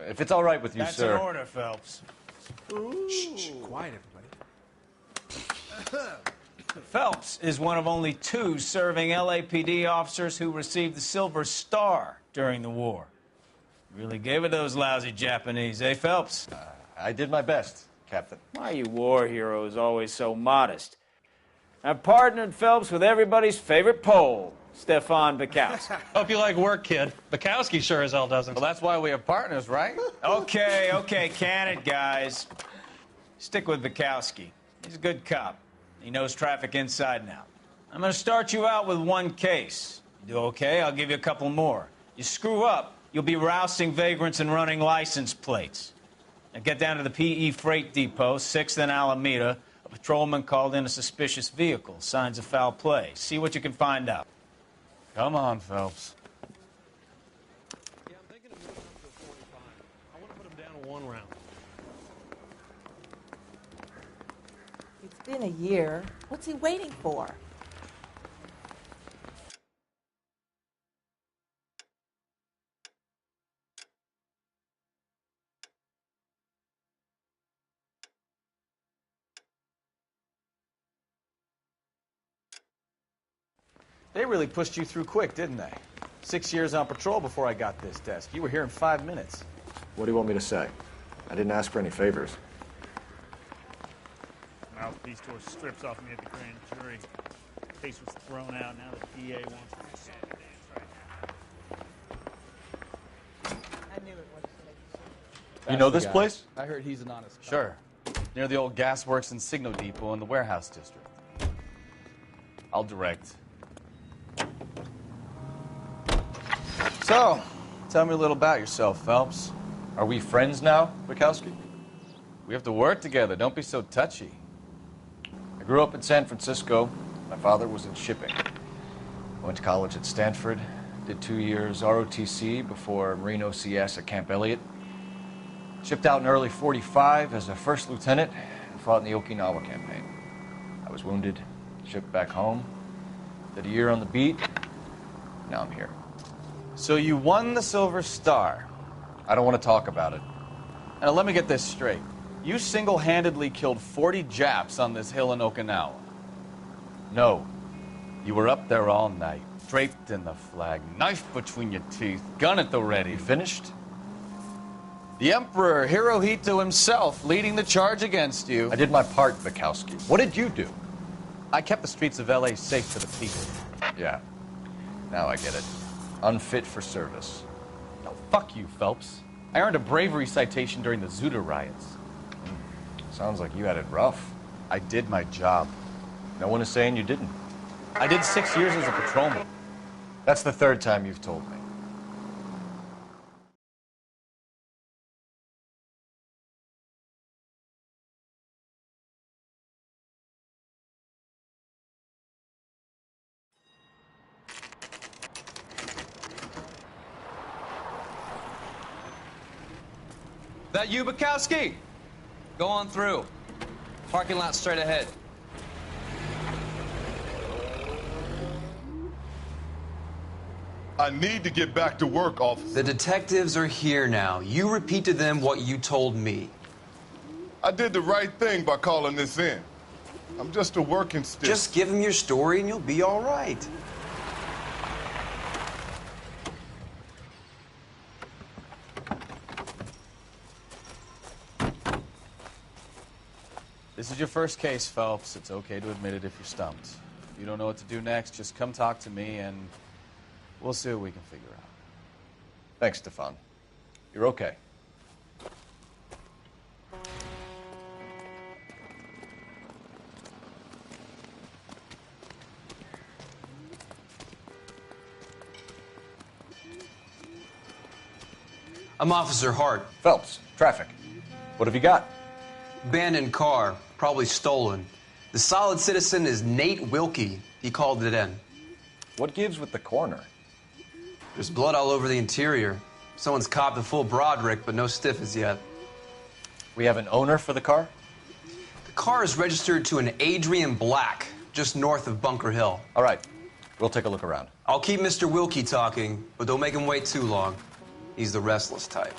Speaker 5: If it's all right with you,
Speaker 12: That's
Speaker 5: sir.
Speaker 12: That's an order, Phelps.
Speaker 13: Shh, quiet, everybody.
Speaker 12: Phelps is one of only 2 serving LAPD officers who received the Silver Star during the war. Really gave it those lousy Japanese, eh, Phelps?
Speaker 5: I did my best, Captain.
Speaker 12: Why are you war heroes always so modest? I've partnered Phelps with everybody's favorite Pole, Stefan Bukowski.
Speaker 6: Hope you like work, kid. Bukowski sure as hell doesn't.
Speaker 5: Well, that's why we have partners, right?
Speaker 12: Okay, can it, guys. Stick with Bukowski. He's a good cop. He knows traffic inside and out. I'm going to start you out with 1 case. You do okay, I'll give you a couple more. You screw up, you'll be rousting vagrants and running license plates. Now get down to the PE Freight Depot, 6th and Alameda. A patrolman called in a suspicious vehicle. Signs of foul play. See what you can find out.
Speaker 5: Come on, Phelps.
Speaker 6: Yeah, I'm thinking of moving up to a 45. I want to put him down to 1 round.
Speaker 24: It's been a year. What's he waiting for?
Speaker 13: They really pushed you through quick, didn't they? 6 years on patrol before I got this desk. You were here in 5 minutes.
Speaker 7: What do you want me to say? I didn't ask for any favors.
Speaker 25: Mouthpiece tore strips off me at the grand jury. Case was thrown out. Now the DA wants me to stand the dance right now.
Speaker 24: I knew it was.
Speaker 5: You know this place?
Speaker 13: I heard he's an honest guy.
Speaker 5: Sure. Near the old gasworks and Signo Depot in the warehouse district. I'll direct.
Speaker 13: So, tell me a little about yourself, Phelps.
Speaker 5: Are we friends now, Bukowski? We have to work together. Don't be so touchy. I grew up in San Francisco. My father was in shipping. I went to college at Stanford. Did 2 years ROTC before Marine OCS at Camp Elliott. Shipped out in early '45 as a first lieutenant and fought in the Okinawa campaign. I was wounded, shipped back home. Did a year on the beat. Now I'm here.
Speaker 13: So you won the Silver Star.
Speaker 5: I don't want to talk about it.
Speaker 13: Now let me get this straight. You single-handedly killed 40 Japs on this hill in Okinawa.
Speaker 5: No.
Speaker 13: You were up there all night, draped in the flag, knife between your teeth, gun at the ready.
Speaker 5: You finished?
Speaker 13: The Emperor Hirohito himself leading the charge against you.
Speaker 5: I did my part, Bukowski. What did you do?
Speaker 13: I kept the streets of L.A. safe for the people.
Speaker 5: Yeah. Now I get it. Unfit for service.
Speaker 13: No, fuck you, Phelps. I earned a bravery citation during the Zuda riots.
Speaker 5: Sounds like you had it rough.
Speaker 13: I did my job.
Speaker 5: No one is saying you didn't.
Speaker 13: I did 6 years as a patrolman.
Speaker 5: That's the 3rd time you've told me.
Speaker 10: That you, Bukowski? Go on through. Parking lot straight ahead.
Speaker 26: I need to get back to work, officer.
Speaker 10: The detectives are here now. You repeat to them what you told me.
Speaker 26: I did the right thing by calling this in. I'm just a working stick.
Speaker 10: Just give them your story and you'll be all right.
Speaker 13: This is your first case, Phelps. It's okay to admit it if you're stumped. If you don't know what to do next, just come talk to me and we'll see what we can figure out.
Speaker 5: Thanks, Stefan. You're okay.
Speaker 10: I'm Officer Hart.
Speaker 5: Phelps, traffic. What have you got?
Speaker 10: Abandoned car, probably stolen. The solid citizen is Nate Wilkie. He called it in.
Speaker 5: What gives with the coroner?
Speaker 2: There's blood all over the interior. Someone's copped a full Broderick, but no stiff as yet.
Speaker 5: We have an owner for the car?
Speaker 2: The car is registered to an Adrian Black, just north of Bunker Hill.
Speaker 5: All right. We'll take a look around.
Speaker 2: I'll keep Mr. Wilkie talking, but don't make him wait too long. He's the restless type.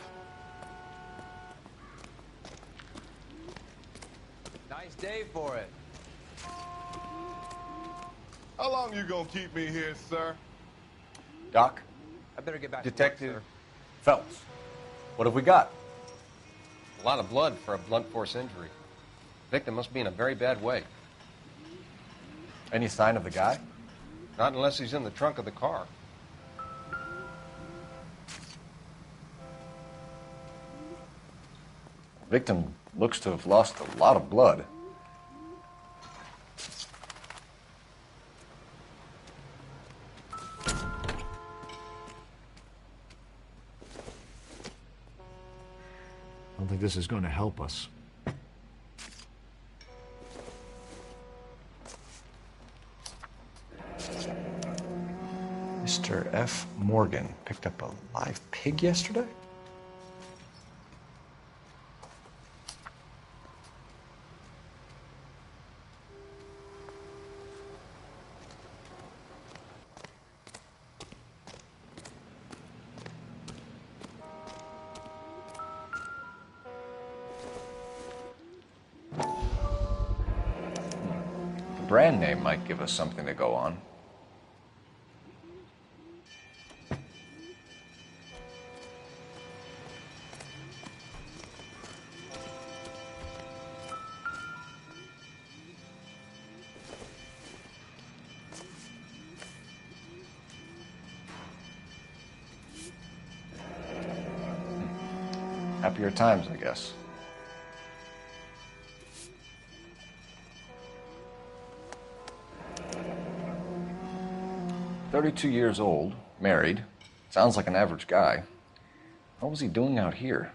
Speaker 10: Nice day for it.
Speaker 26: How long you gonna keep me here, sir?
Speaker 5: Doc?
Speaker 10: I better get back
Speaker 5: Detective
Speaker 10: to work,
Speaker 5: Phelps. What have we got?
Speaker 3: A lot of blood for a blunt force injury. Victim must be in a very bad way.
Speaker 5: Any sign of the guy?
Speaker 3: Not unless he's in the trunk of the car.
Speaker 5: Victim looks to have lost a lot of blood.
Speaker 8: I don't think this is going to help us.
Speaker 7: Mr. F. Morgan picked up a live pig yesterday?
Speaker 5: The brand name might give us something to go on. Happier times, I guess. "32 years old, married. Sounds like an average guy. What was he doing out here?"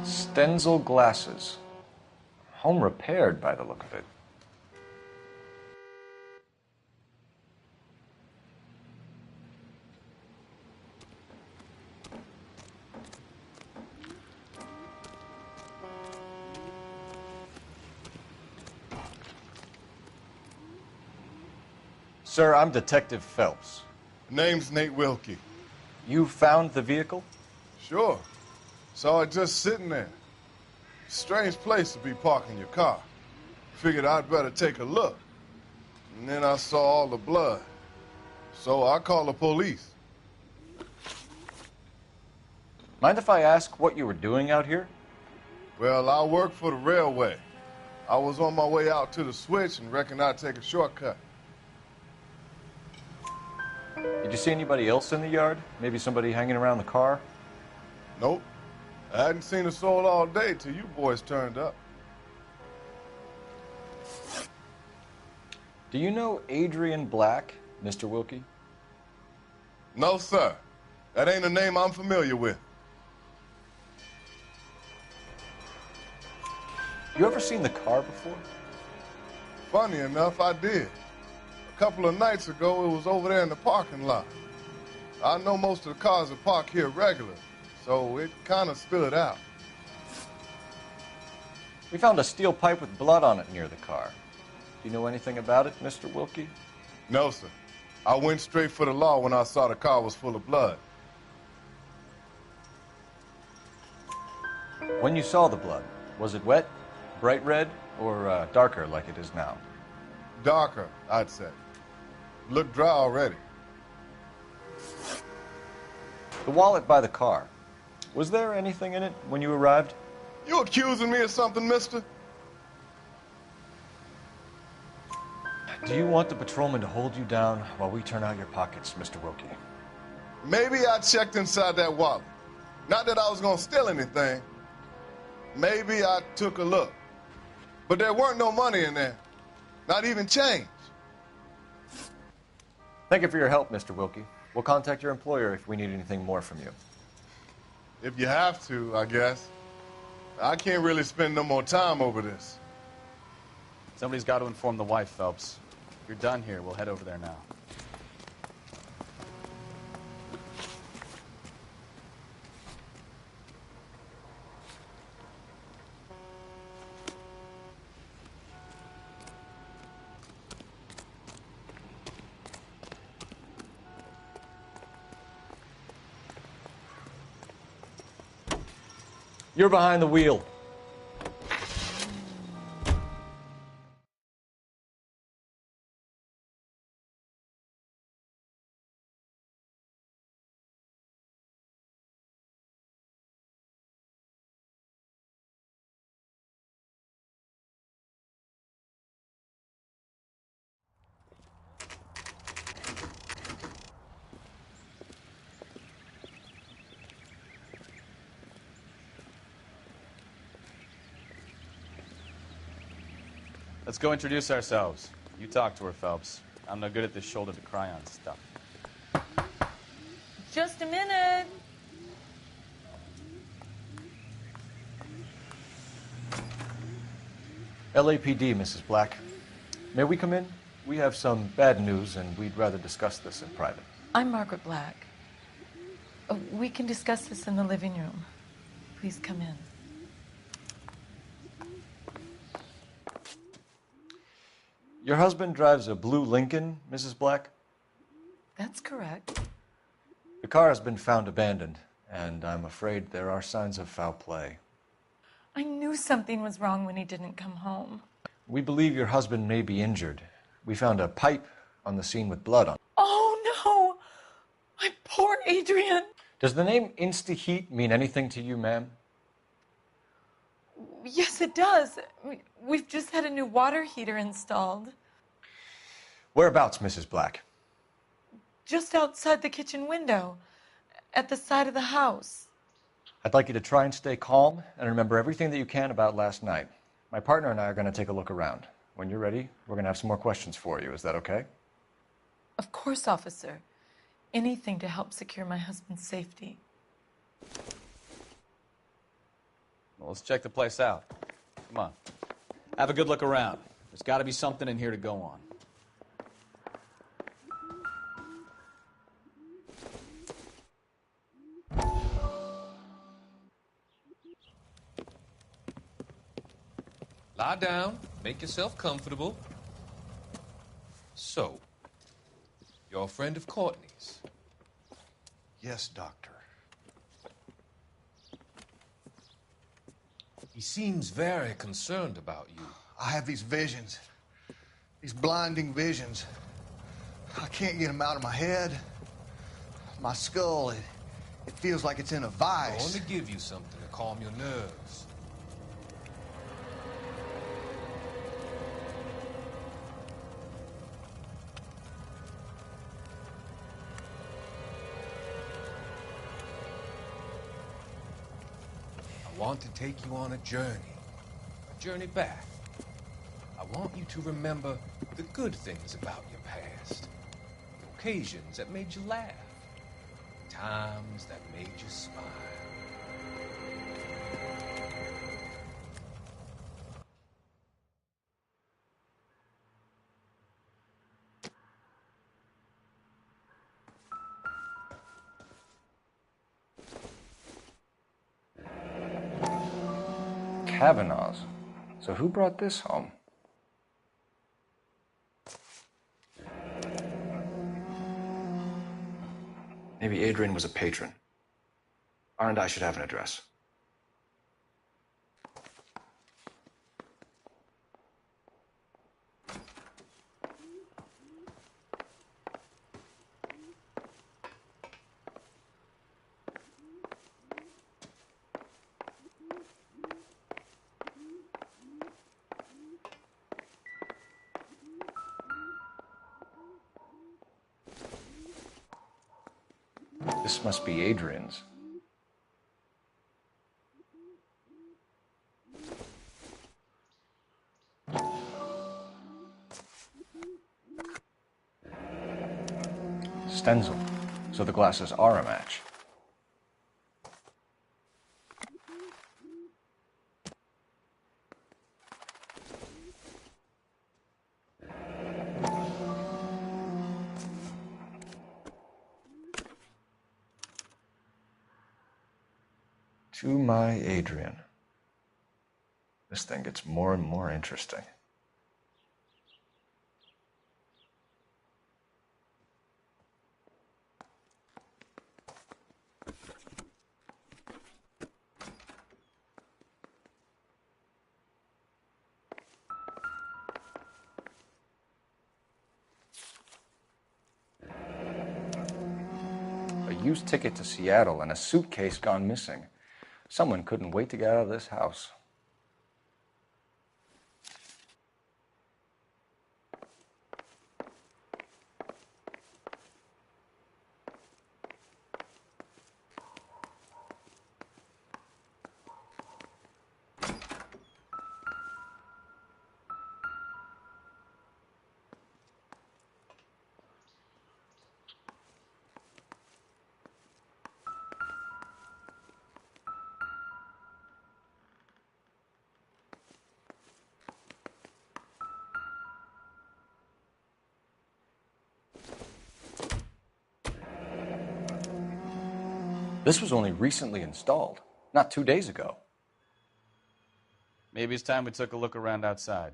Speaker 5: Stenzel glasses. Home repaired by the look of it. Sir, I'm Detective Phelps.
Speaker 26: Name's Nate Wilkie.
Speaker 5: You found the vehicle?
Speaker 26: Sure. Saw it just sitting there. Strange place to be parking your car. Figured I'd better take a look. And then I saw all the blood. So I called the police.
Speaker 5: Mind if I ask what you were doing out here?
Speaker 26: Well, I work for the railway. I was on my way out to the switch and reckoned I'd take a shortcut.
Speaker 5: Did you see anybody else in the yard? Maybe somebody hanging around the car?
Speaker 26: Nope. I hadn't seen a soul all day till you boys turned up.
Speaker 5: Do you know Adrian Black, Mr. Wilkie?
Speaker 26: No, sir. That ain't a name I'm familiar with.
Speaker 5: You ever seen the car before?
Speaker 26: Funny enough, I did. A couple of nights ago, it was over there in the parking lot. I know most of the cars are parked here regular, so it kind of stood out.
Speaker 5: We found a steel pipe with blood on it near the car. Do you know anything about it, Mr. Wilkie?
Speaker 26: No, sir. I went straight for the law when I saw the car was full of blood.
Speaker 5: When you saw the blood, was it wet, bright red, or darker like it is now?
Speaker 26: Darker, I'd say. Looked dry already.
Speaker 5: The wallet by the car. Was there anything in it when you arrived?
Speaker 26: You accusing me of something, mister?
Speaker 5: Do you want the patrolman to hold you down while we turn out your pockets, Mr. Wilkie?
Speaker 26: Maybe I checked inside that wallet. Not that I was gonna steal anything. Maybe I took a look. But there weren't no money in there. Not even change.
Speaker 7: Thank you for your help, Mr. Wilkie. We'll contact your employer if we need anything more from you.
Speaker 26: If you have to, I guess. I can't really spend no more time over this.
Speaker 13: Somebody's got to inform the wife, Phelps. If you're done here, we'll head over there now.
Speaker 7: You're behind the wheel.
Speaker 13: Let's go introduce ourselves. You talk to her, Phelps. I'm no good at this shoulder to cry on stuff.
Speaker 23: Just a minute.
Speaker 7: LAPD, Mrs. Black. May we come in? We have some bad news, and we'd rather discuss this in private.
Speaker 23: I'm Margaret Black. We can discuss this in the living room. Please come in.
Speaker 7: Your husband drives a blue Lincoln, Mrs. Black?
Speaker 23: That's correct.
Speaker 7: The car has been found abandoned, and I'm afraid there are signs of foul play.
Speaker 23: I knew something was wrong when he didn't come home.
Speaker 7: We believe your husband may be injured. We found a pipe on the scene with blood on it.
Speaker 23: Oh, no! My poor Adrian!
Speaker 7: Does the name Insta-Heat mean anything to you, ma'am?
Speaker 23: Yes, it does. We've just had a new water heater installed.
Speaker 7: Whereabouts, Mrs. Black?
Speaker 23: Just outside the kitchen window, at the side of the house.
Speaker 7: I'd like you to try and stay calm and remember everything that you can about last night. My partner and I are going to take a look around. When you're ready, we're going to have some more questions for you. Is that okay?
Speaker 23: Of course, officer. Anything to help secure my husband's safety.
Speaker 13: Well, let's check the place out. Come on. Have a good look around. There's got to be something in here to go on.
Speaker 9: Lie down, make yourself comfortable. So, you're a friend of Courtney's?
Speaker 14: Yes, Doctor.
Speaker 9: He seems very concerned about you.
Speaker 14: I have these visions, these blinding visions. I can't get them out of my head. My skull, it feels like it's in a vice.
Speaker 9: I want to give you something to calm your nerves. I want to take you on a journey back. I want you to remember the good things about your past, the occasions that made you laugh, times that made you smile.
Speaker 7: Kavanaugh's. So who brought this home? Maybe Adrian was a patron. R&I should have an address. This must be Adrian's.
Speaker 5: Stenzel. So the glasses are a match. To my Adrian. This thing gets more and more interesting. A used ticket to Seattle and a suitcase gone missing. Someone couldn't wait to get out of this house. This was only recently installed, not 2 days ago.
Speaker 13: Maybe it's time we took a look around outside.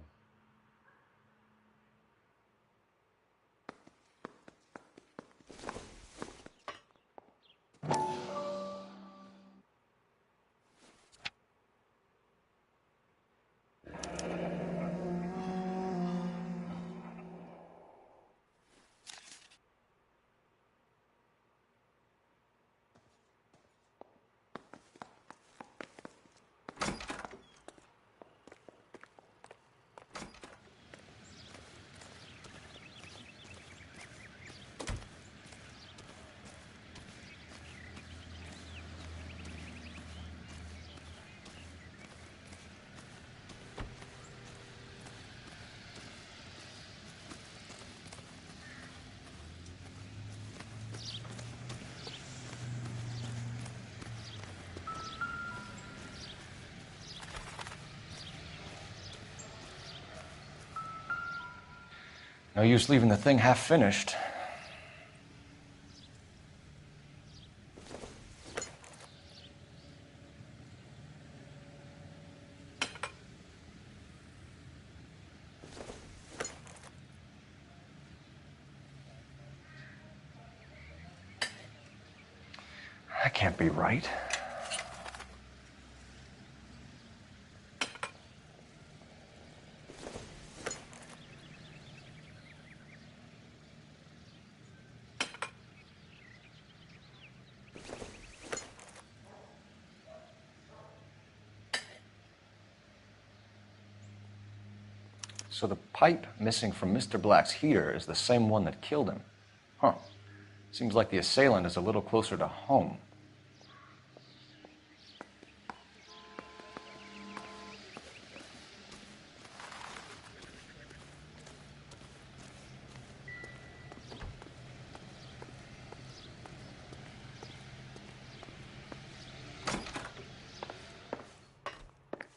Speaker 5: No use leaving the thing half finished. That can't be right. So the pipe missing from Mr. Black's heater is the same one that killed him. Huh. Seems like the assailant is a little closer to home.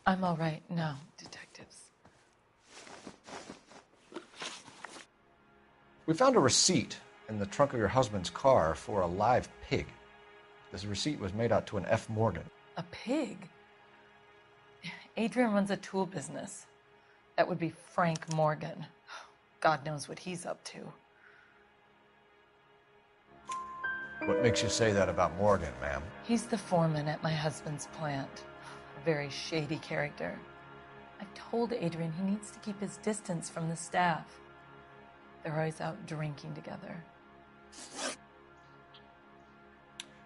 Speaker 23: I'm all right now, detectives.
Speaker 5: We found a receipt in the trunk of your husband's car for a live pig. This receipt was made out to an F. Morgan.
Speaker 23: A pig? Adrian runs a tool business. That would be Frank Morgan. God knows what he's up to.
Speaker 5: What makes you say that about Morgan, ma'am?
Speaker 23: He's the foreman at my husband's plant. A very shady character. I've told Adrian he needs to keep his distance from the staff. They're always out drinking together.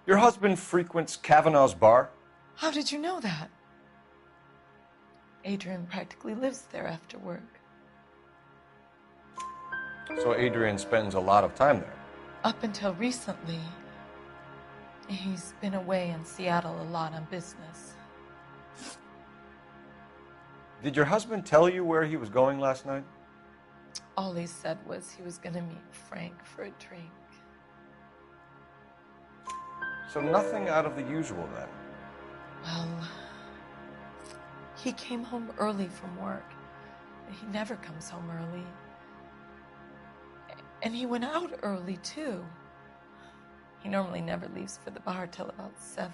Speaker 5: Your husband frequents Kavanaugh's bar?
Speaker 23: How did you know that? Adrian practically lives there after work.
Speaker 5: So Adrian spends a lot of time there?
Speaker 23: Up until recently, he's been away in Seattle a lot on business.
Speaker 5: Did your husband tell you where he was going last night?
Speaker 23: All he said was he was going to meet Frank for a drink.
Speaker 5: So nothing out of the usual then.
Speaker 23: Well, he came home early from work. He never comes home early. And he went out early, too. He normally never leaves for the bar till about 7.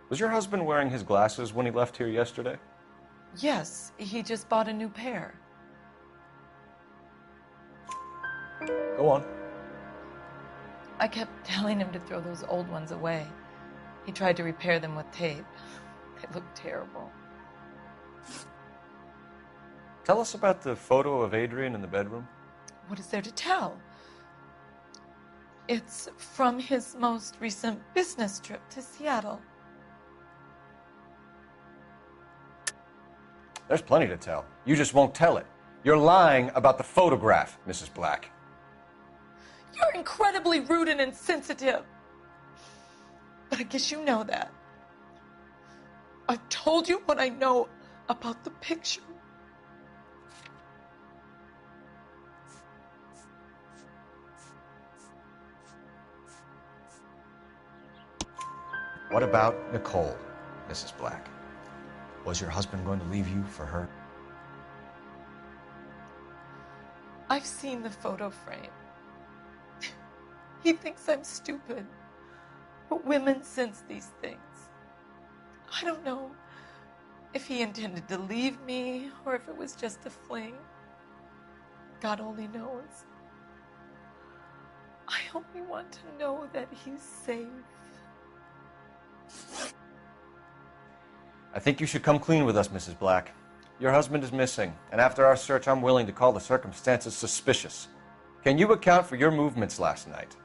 Speaker 5: Was your husband wearing his glasses when he left here yesterday?
Speaker 23: Yes, he just bought a new pair.
Speaker 5: Go on.
Speaker 23: I kept telling him to throw those old ones away. He tried to repair them with tape. They looked terrible.
Speaker 5: Tell us about the photo of Adrian in the bedroom.
Speaker 23: What is there to tell? It's from his most recent business trip to Seattle.
Speaker 5: There's plenty to tell. You just won't tell it. You're lying about the photograph, Mrs. Black.
Speaker 23: You're incredibly rude and insensitive. But I guess you know that. I've told you what I know about the picture.
Speaker 5: What about Nicole, Mrs. Black? Was your husband going to leave you for her?
Speaker 23: I've seen the photo frame. He thinks I'm stupid. But women sense these things. I don't know if he intended to leave me or if it was just a fling. God only knows. I only want to know that he's safe.
Speaker 5: I think you should come clean with us, Mrs. Black. Your husband is missing, and after our search, I'm willing to call the circumstances suspicious. Can you account for your movements last night?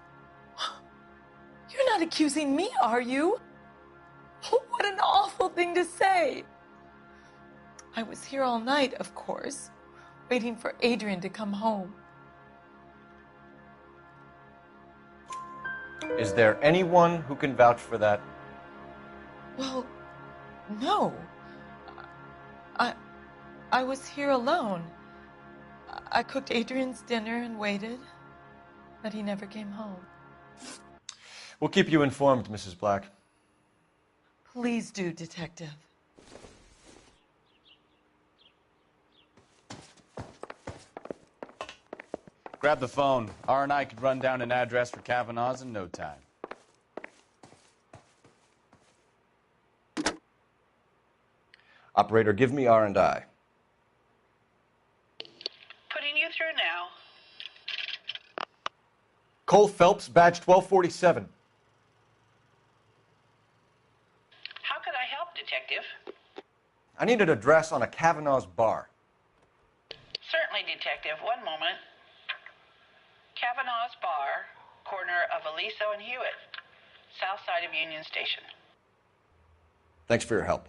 Speaker 23: You're not accusing me, are you? What an awful thing to say. I was here all night, of course, waiting for Adrian to come home.
Speaker 5: Is there anyone who can vouch for that?
Speaker 23: Well, no. I was here alone. I cooked Adrian's dinner and waited, but he never came home.
Speaker 5: We'll keep you informed, Mrs. Black.
Speaker 23: Please do, Detective.
Speaker 13: Grab the phone. R&I could run down an address for Kavanaugh's in no time.
Speaker 5: Operator, give me R&I.
Speaker 4: Putting you through now.
Speaker 5: Cole Phelps, badge 1247.
Speaker 4: How could I help, Detective?
Speaker 5: I need an address on a Kavanaugh's bar.
Speaker 4: Certainly, Detective. One moment. Kavanaugh's Bar, corner of Aliso and Hewitt, south side of Union Station.
Speaker 5: Thanks for your help.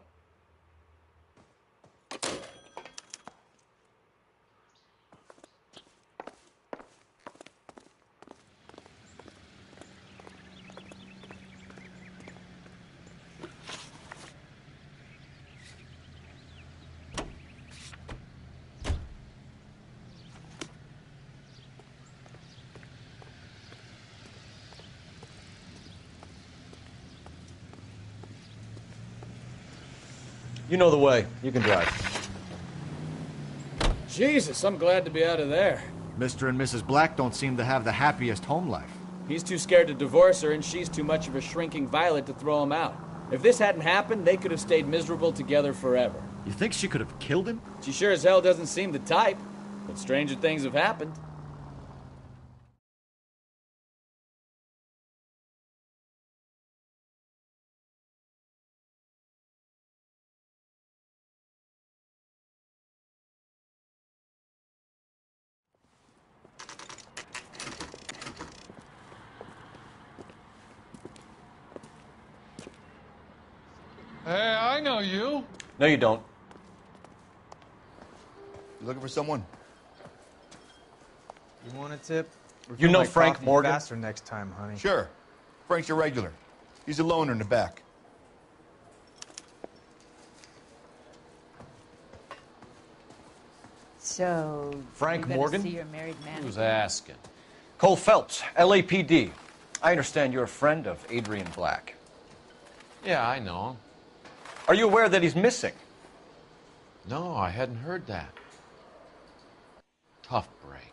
Speaker 5: You know the way. You can drive.
Speaker 12: Jesus, I'm glad to be out of there.
Speaker 8: Mr. and Mrs. Black don't seem to have the happiest home life.
Speaker 12: He's too scared to divorce her, and she's too much of a shrinking violet to throw him out. If this hadn't happened, they could have stayed miserable together forever.
Speaker 8: You think she could have killed him?
Speaker 12: She sure as hell doesn't seem the type, but stranger things have happened.
Speaker 15: Hey, I know you.
Speaker 5: No, you don't.
Speaker 15: You looking for someone?
Speaker 16: You want a tip?
Speaker 5: You know Frank Morgan?
Speaker 16: Faster next time, honey.
Speaker 15: Sure. Frank's a regular. He's a loner in the back.
Speaker 1: So,
Speaker 8: Frank
Speaker 1: you better
Speaker 8: Morgan?
Speaker 1: see your married man.
Speaker 5: Who's asking?
Speaker 8: Cole Phelps, LAPD. I understand you're a friend of Adrian Black.
Speaker 10: Yeah, I know him.
Speaker 8: Are you aware that he's missing?
Speaker 10: No, I hadn't heard that. Tough break.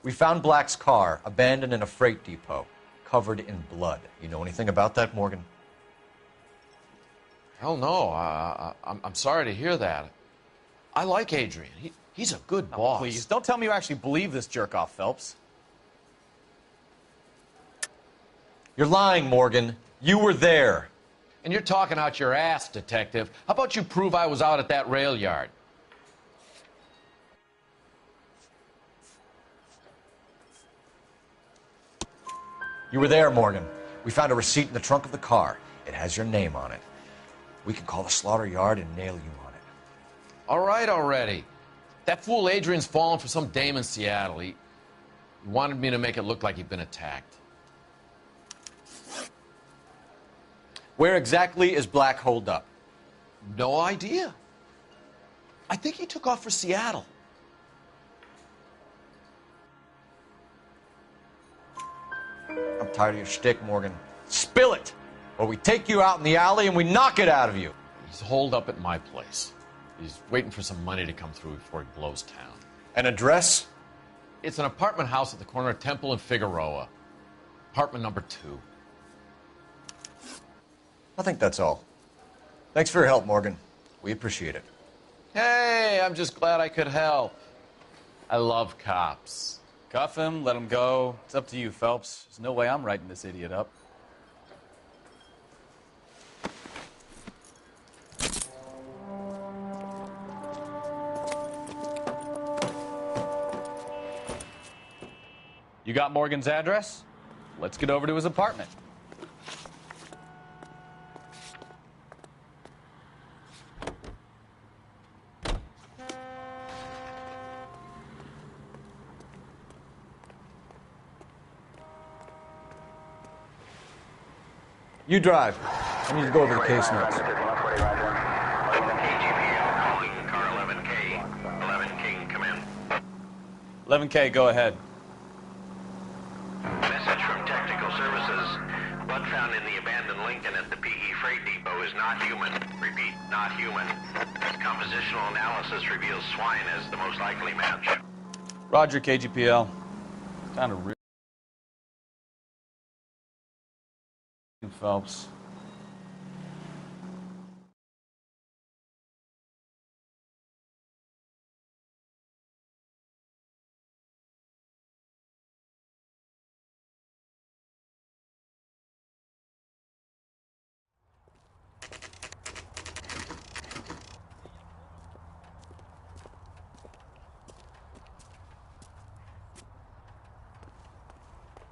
Speaker 8: We found Black's car abandoned in a freight depot, covered in blood. You know anything about that, Morgan?
Speaker 10: Hell no. I'm sorry to hear that. I like Adrian. He's a good boss.
Speaker 5: Please, don't tell me you actually believe this jerk-off, Phelps.
Speaker 8: You're lying, Morgan. You were there.
Speaker 10: And you're talking out your ass, detective. How about you prove I was out at that rail yard?
Speaker 8: You were there, Morgan. We found a receipt in the trunk of the car. It has your name on it. We can call the slaughter yard and nail you on it.
Speaker 10: All right already. That fool Adrian's fallen for some dame in Seattle. He wanted me to make it look like he'd been attacked.
Speaker 8: Where exactly is Black holed up?
Speaker 10: No idea. I think he took off for Seattle.
Speaker 8: I'm tired of your shtick, Morgan. Spill it, or we take you out in the alley and we knock it out of you.
Speaker 10: He's holed up at my place. He's waiting for some money to come through before he blows town.
Speaker 8: An address?
Speaker 10: It's an apartment house at the corner of Temple and Figueroa. Apartment number 2.
Speaker 8: I think that's all. Thanks for your help, Morgan. We appreciate it.
Speaker 10: Hey, I'm just glad I could help. I love cops.
Speaker 5: Cuff him, let him go. It's up to you, Phelps. There's no way I'm writing this idiot up. You got Morgan's address? Let's get over to his apartment.
Speaker 8: You drive. I need to go over the case notes.
Speaker 5: 11K, go ahead.
Speaker 16: Message from Technical Services. Blood found in the abandoned Lincoln at the PE Freight Depot is not human. Repeat, not human. Compositional analysis reveals swine as the most likely match.
Speaker 5: Roger, KGPL. Kind of real. Phelps.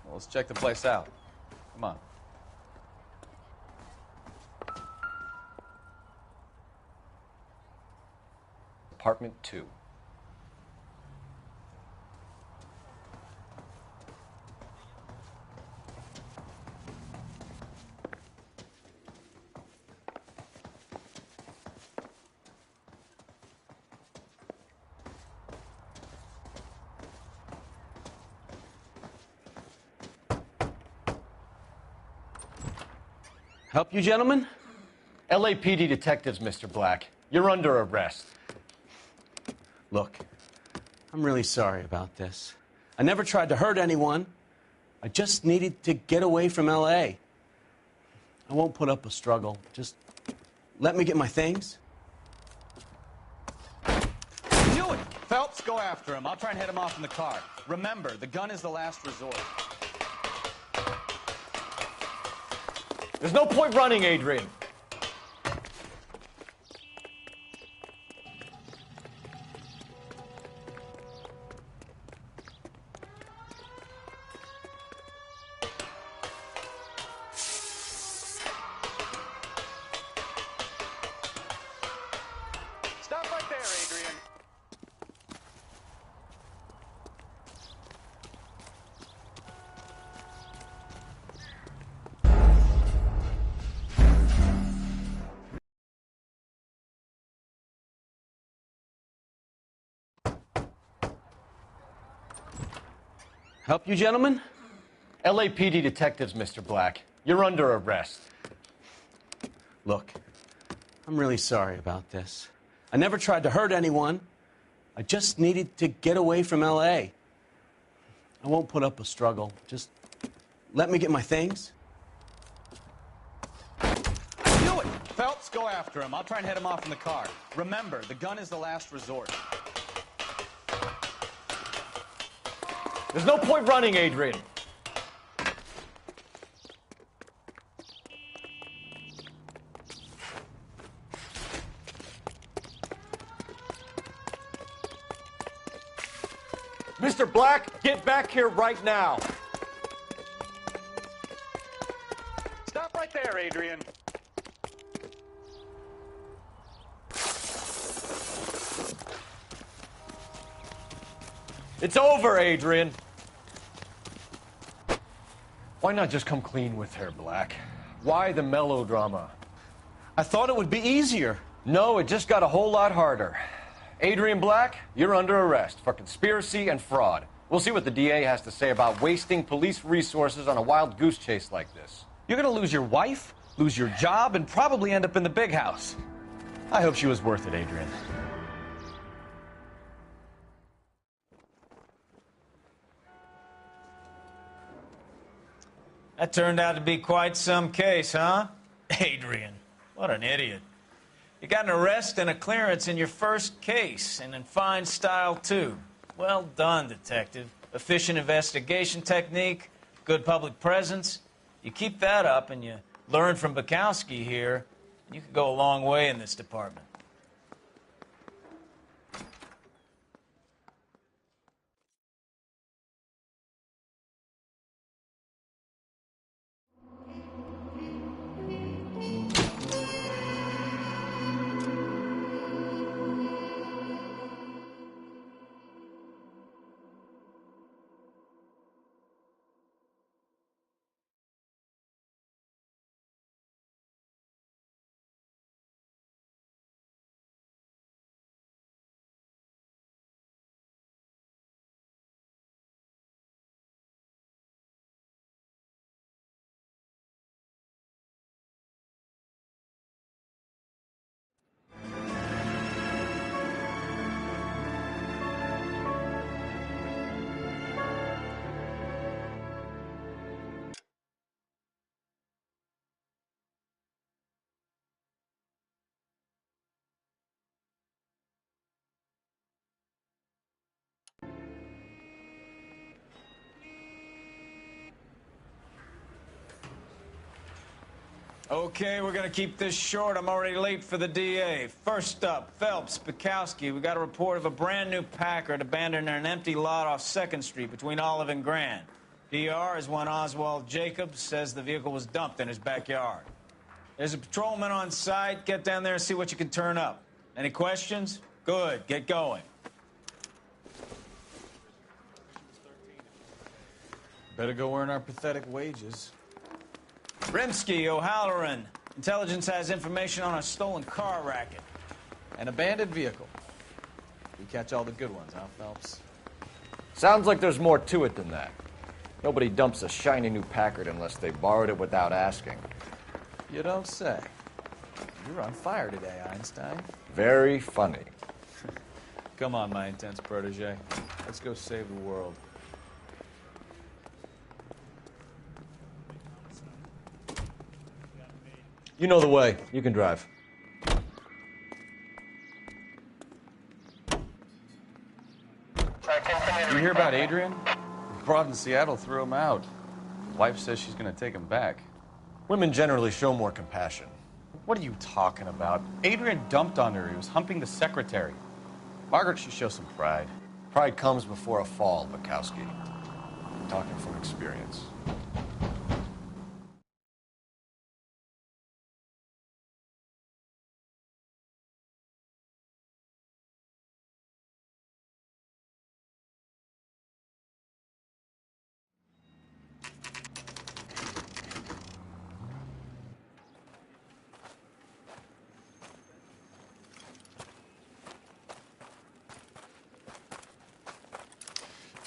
Speaker 5: Well, let's check the place out. Come on.
Speaker 7: Apartment 2.
Speaker 18: Help you, gentlemen?
Speaker 8: LAPD detectives, Mr. Black. You're under arrest.
Speaker 18: Look, I'm really sorry about this. I never tried to hurt anyone. I just needed to get away from L.A. I won't put up a struggle. Just let me get my things.
Speaker 5: Do it! Phelps, go after him. I'll try and head him off in the car. Remember, the gun is the last resort.
Speaker 8: There's no point running, Adrian.
Speaker 5: Stop right there, Adrian.
Speaker 18: Help you, gentlemen?
Speaker 8: LAPD detectives, Mr. Black. You're under arrest.
Speaker 18: Look, I'm really sorry about this. I never tried to hurt anyone. I just needed to get away from L.A. I won't put up a struggle. Just let me get my things.
Speaker 12: Do it! Phelps, go after him. I'll try and head him off in the car. Remember, the gun is the last resort.
Speaker 8: There's no point running, Adrian. Mr. Black, get back here right now.
Speaker 12: Stop right there, Adrian.
Speaker 8: It's over, Adrian. Why not just come clean with her, Black? Why the melodrama?
Speaker 18: I thought it would be easier.
Speaker 8: No, it just got a whole lot harder. Adrian Black, you're under arrest for conspiracy and fraud. We'll see what the DA has to say about wasting police resources on a wild goose chase like this.
Speaker 12: You're gonna lose your wife, lose your job, and probably end up in the big house.
Speaker 8: I hope she was worth it, Adrian.
Speaker 12: That turned out to be quite some case, huh? Adrian, what an idiot. You got an arrest and a clearance in your first case, and in fine style, too. Well done, detective. Efficient investigation technique, good public presence. You keep that up and you learn from Bukowski here, and you could go a long way in this department. Okay, we're gonna keep this short. I'm already late for the DA. First up, Phelps, Bukowski. We got a report of a brand new Packard abandoned in an empty lot off 2nd Street between Olive and Grand. PR is one Oswald Jacobs says the vehicle was dumped in his backyard. There's a patrolman on site. Get down there and see what you can turn up. Any questions? Good, get going.
Speaker 13: Better go earn our pathetic wages.
Speaker 12: Rimsky, O'Halloran. Intelligence has information on a stolen car racket.
Speaker 13: An abandoned vehicle. We catch all the good ones, huh, Phelps?
Speaker 8: Sounds like there's more to it than that. Nobody dumps a shiny new Packard unless they borrowed it without asking.
Speaker 13: You don't say. You're on fire today, Einstein.
Speaker 8: Very funny.
Speaker 13: Come on, my intense protege. Let's go save the world.
Speaker 8: You know the way. You can drive.
Speaker 13: You hear about Adrian? Broad in Seattle threw him out. Wife says she's going to take him back.
Speaker 8: Women generally show more compassion.
Speaker 13: What are you talking about? Adrian dumped on her. He was humping the secretary. Margaret should show some pride.
Speaker 8: Pride comes before a fall, Bukowski. I'm talking from experience.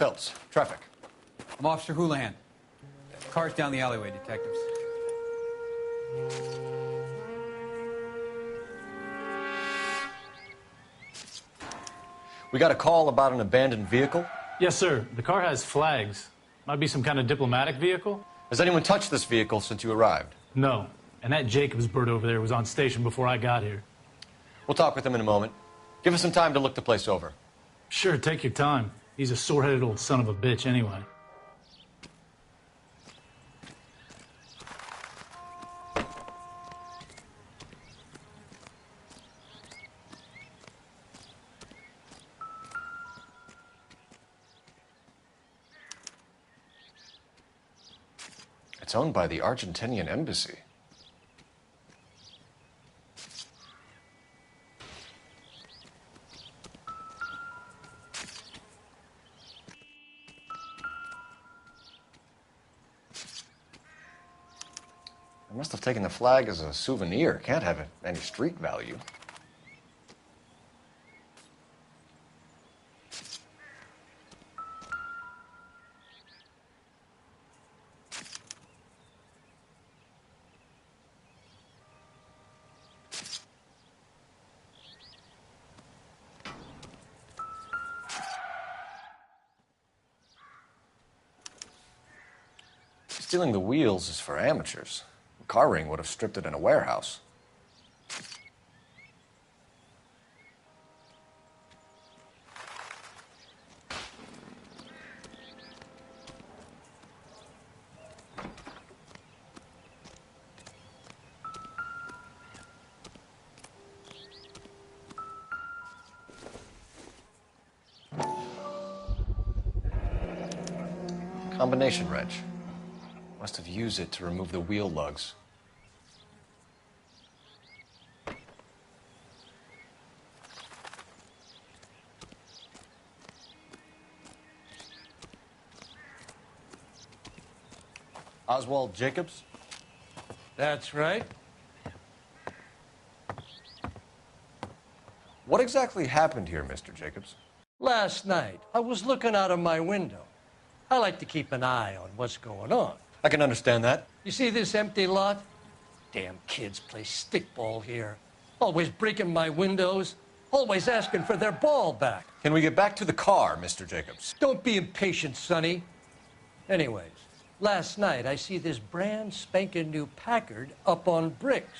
Speaker 8: Phelps, traffic.
Speaker 1: I'm Officer Houlihan. Car's down the alleyway, detectives.
Speaker 8: We got a call about an abandoned vehicle.
Speaker 11: Yes, sir. The car has flags. Might be some kind of diplomatic vehicle.
Speaker 8: Has anyone touched this vehicle since you arrived?
Speaker 11: No. And that Jacobs bird over there was on station before I got here.
Speaker 8: We'll talk with him in a moment. Give us some time to look the place over.
Speaker 11: Sure, take your time. He's a sore-headed old son of a bitch anyway.
Speaker 8: It's owned by the Argentinian embassy. They must have taken the flag as a souvenir. Can't have any street value. Stealing the wheels is for amateurs. A car ring would have stripped it in a warehouse. Combination wrench. Must have used it to remove the wheel lugs. Oswald Jacobs?
Speaker 19: That's right.
Speaker 8: What exactly happened here, Mr. Jacobs?
Speaker 19: Last night, I was looking out of my window. I like to keep an eye on what's going on.
Speaker 8: I can understand that.
Speaker 19: You see this empty lot? Damn kids play stickball here. Always breaking my windows. Always asking for their ball back.
Speaker 8: Can we get back to the car, Mr. Jacobs?
Speaker 19: Don't be impatient, Sonny. Anyways, last night I see this brand spanking new Packard up on bricks.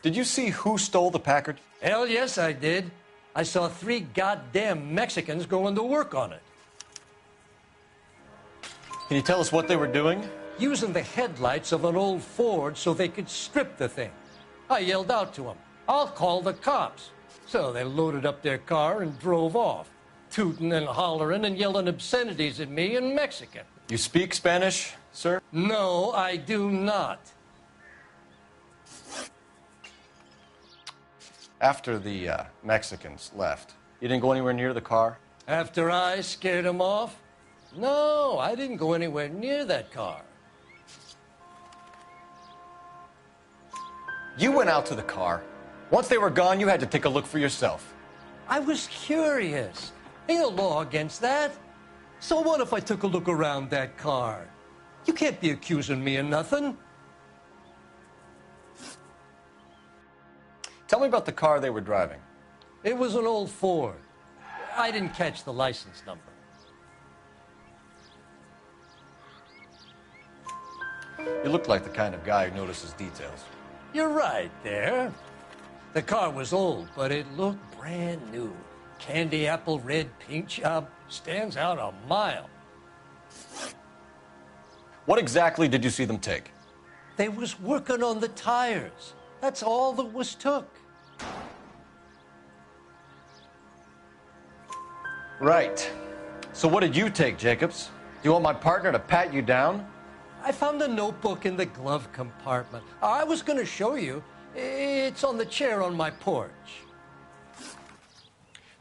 Speaker 8: Did you see who stole the Packard?
Speaker 19: Hell yes, I did. I saw 3 goddamn Mexicans going to work on it.
Speaker 8: Can you tell us what they were doing?
Speaker 19: Using the headlights of an old Ford so they could strip the thing. I yelled out to them, "I'll call the cops." So they loaded up their car and drove off, tooting and hollering and yelling obscenities at me in Mexican.
Speaker 8: You speak Spanish, sir?
Speaker 19: No, I do not.
Speaker 8: After the Mexicans left, you didn't go anywhere near the car?
Speaker 19: After I scared them off? No, I didn't go anywhere near that car.
Speaker 8: You went out to the car. Once they were gone, you had to take a look for yourself.
Speaker 19: I was curious. Ain't no law against that. So what if I took a look around that car? You can't be accusing me of nothing.
Speaker 8: Tell me about the car they were driving.
Speaker 19: It was an old Ford. I didn't catch the license number.
Speaker 8: You look like the kind of guy who notices details.
Speaker 19: You're right there. The car was old, but it looked brand new. Candy apple red paint job stands out a mile.
Speaker 8: What exactly did you see them take?
Speaker 19: They was working on the tires. That's all that was took.
Speaker 8: Right. So what did you take, Jacobs? Do you want my partner to pat you down?
Speaker 19: I found a notebook in the glove compartment. I was going to show you. It's on the chair on my porch.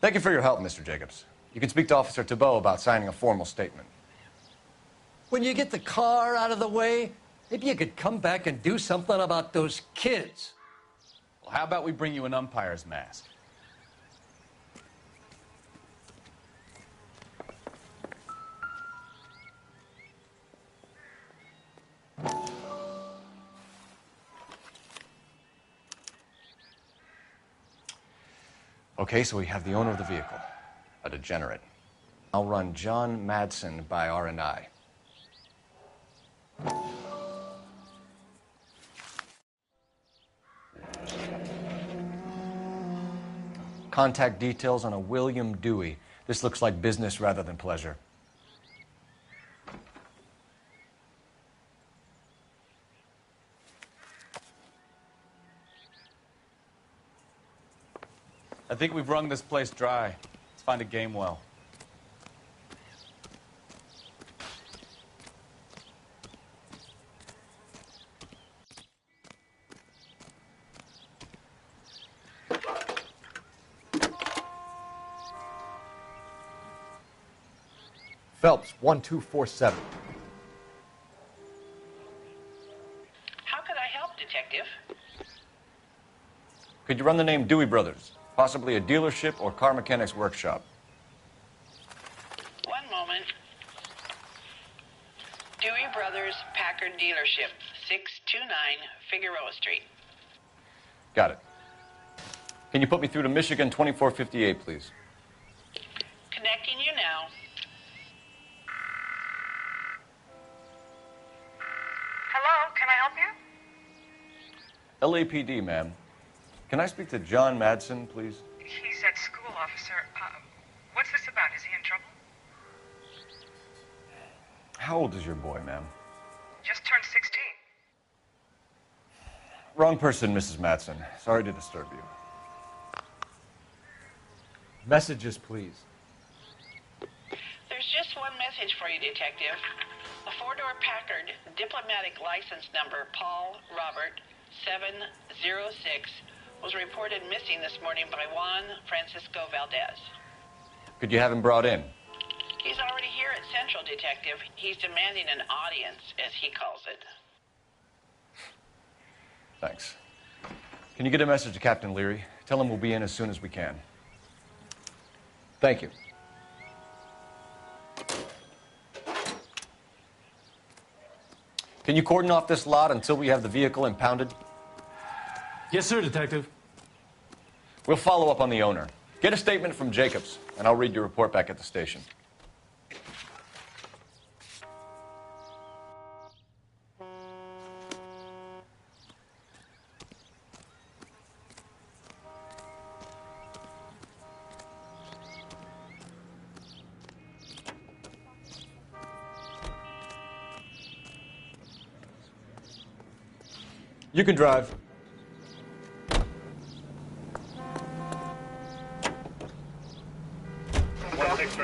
Speaker 8: Thank you for your help, Mr. Jacobs. You can speak to Officer Thibault about signing a formal statement.
Speaker 19: When you get the car out of the way, maybe you could come back and do something about those kids.
Speaker 13: Well, how about we bring you an umpire's mask?
Speaker 8: Okay, so we have the owner of the vehicle, a degenerate. I'll run John Madsen by R&I. Contact details on a William Dewey. This looks like business rather than pleasure.
Speaker 13: I think we've wrung this place dry. Let's find a game well.
Speaker 7: Phelps, 1247.
Speaker 4: How could I help, Detective?
Speaker 8: Could you run the name Dewey Brothers? Possibly a dealership or car mechanics workshop.
Speaker 4: One moment. Dewey Brothers Packard Dealership, 629 Figueroa Street.
Speaker 8: Got it. Can you put me through to Michigan 2458, please?
Speaker 4: Connecting you now.
Speaker 6: Hello, can I help you?
Speaker 8: LAPD, ma'am. Can I speak to John Madsen, please?
Speaker 6: He's at school, officer. What's this about? Is he in trouble?
Speaker 8: How old is your boy, ma'am?
Speaker 6: Just turned 16.
Speaker 8: Wrong person, Mrs. Madsen. Sorry to disturb you.
Speaker 7: Messages, please.
Speaker 4: There's just one message for you, Detective. A four-door Packard, diplomatic license number Paul Robert 706, was reported missing this morning by Juan Francisco Valdez.
Speaker 8: Could you have him brought in?
Speaker 4: He's already here at Central, Detective. He's demanding an audience, as he calls it.
Speaker 8: Thanks. Can you get a message to Captain Leary? Tell him we'll be in as soon as we can. Thank you. Can you cordon off this lot until we have the vehicle impounded?
Speaker 11: Yes, sir, Detective.
Speaker 8: We'll follow up on the owner. Get a statement from Jacobs, and I'll read your report back at the station. You can drive.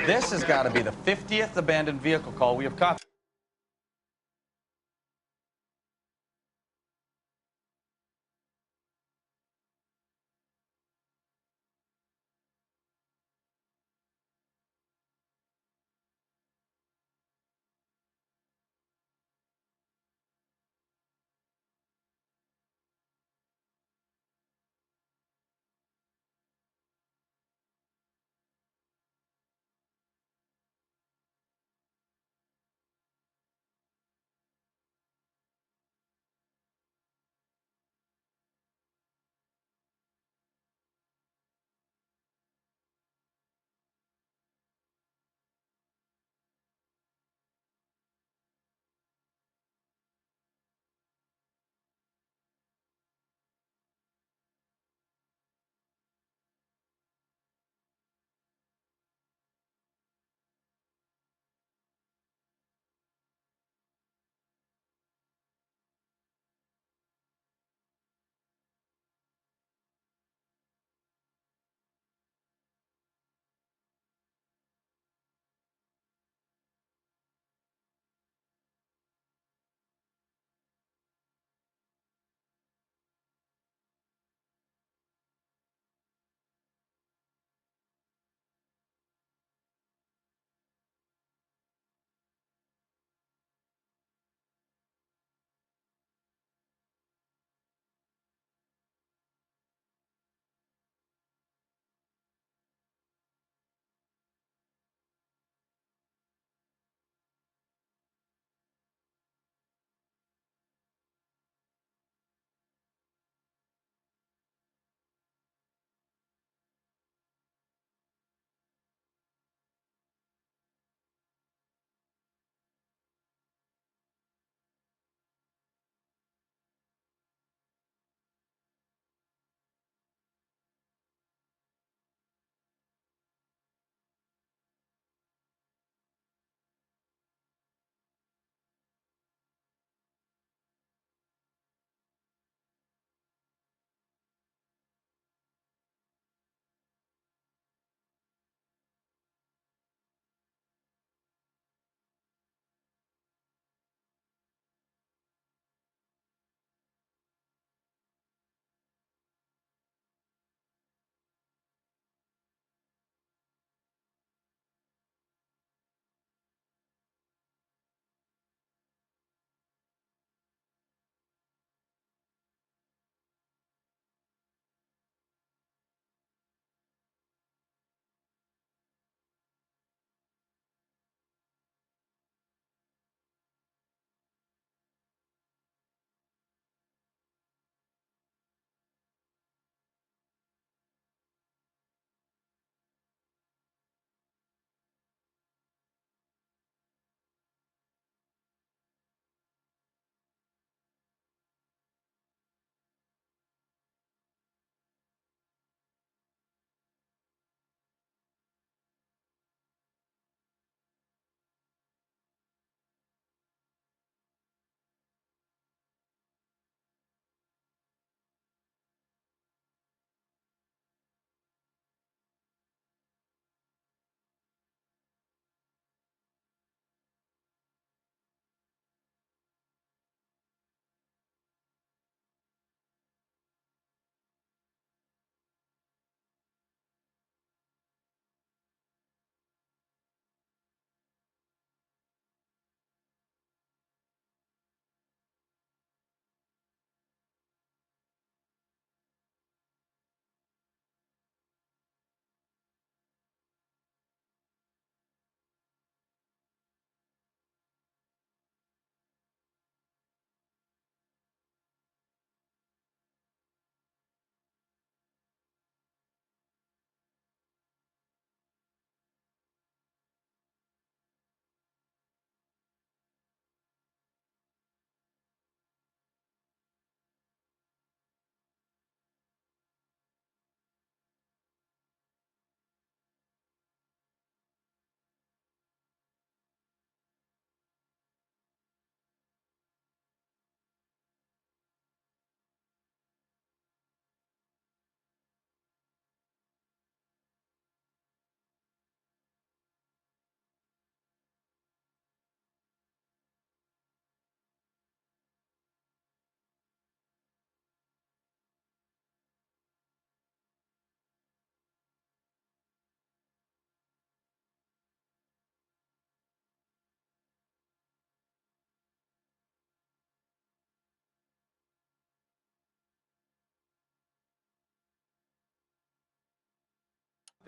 Speaker 13: This has got to be the 50th abandoned vehicle call we have caught.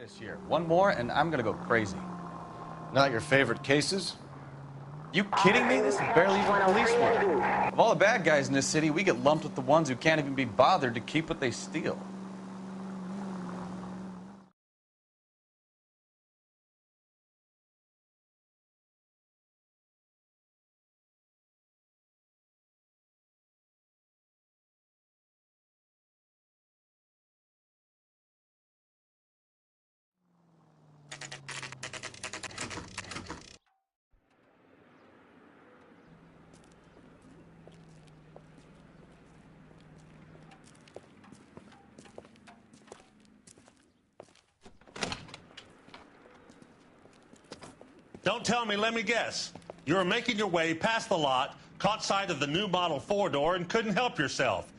Speaker 13: this year. One more, and I'm gonna go crazy.
Speaker 5: Not your favorite cases?
Speaker 13: You kidding me? This is barely even police work. Of all the bad guys in this city, we get lumped with the ones who can't even be bothered to keep what they steal.
Speaker 17: Don't tell me, let me guess. You were making your way past the lot, caught sight of the new model four-door, and couldn't help yourself.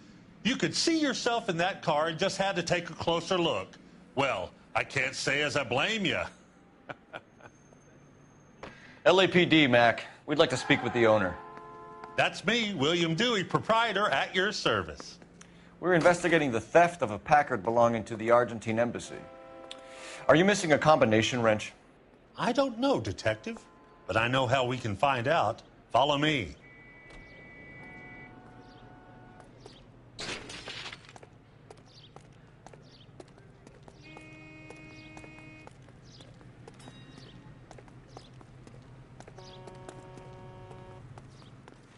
Speaker 17: You could see yourself in that car and just had to take a closer look. Well, I can't say as I blame you.
Speaker 5: LAPD, Mac. We'd like to speak with the owner.
Speaker 17: That's me, William Dewey, proprietor, at your service.
Speaker 5: We're investigating the theft of a Packard belonging to the Argentine embassy. Are you missing a combination wrench?
Speaker 17: I don't know, Detective, but I know how we can find out. Follow me.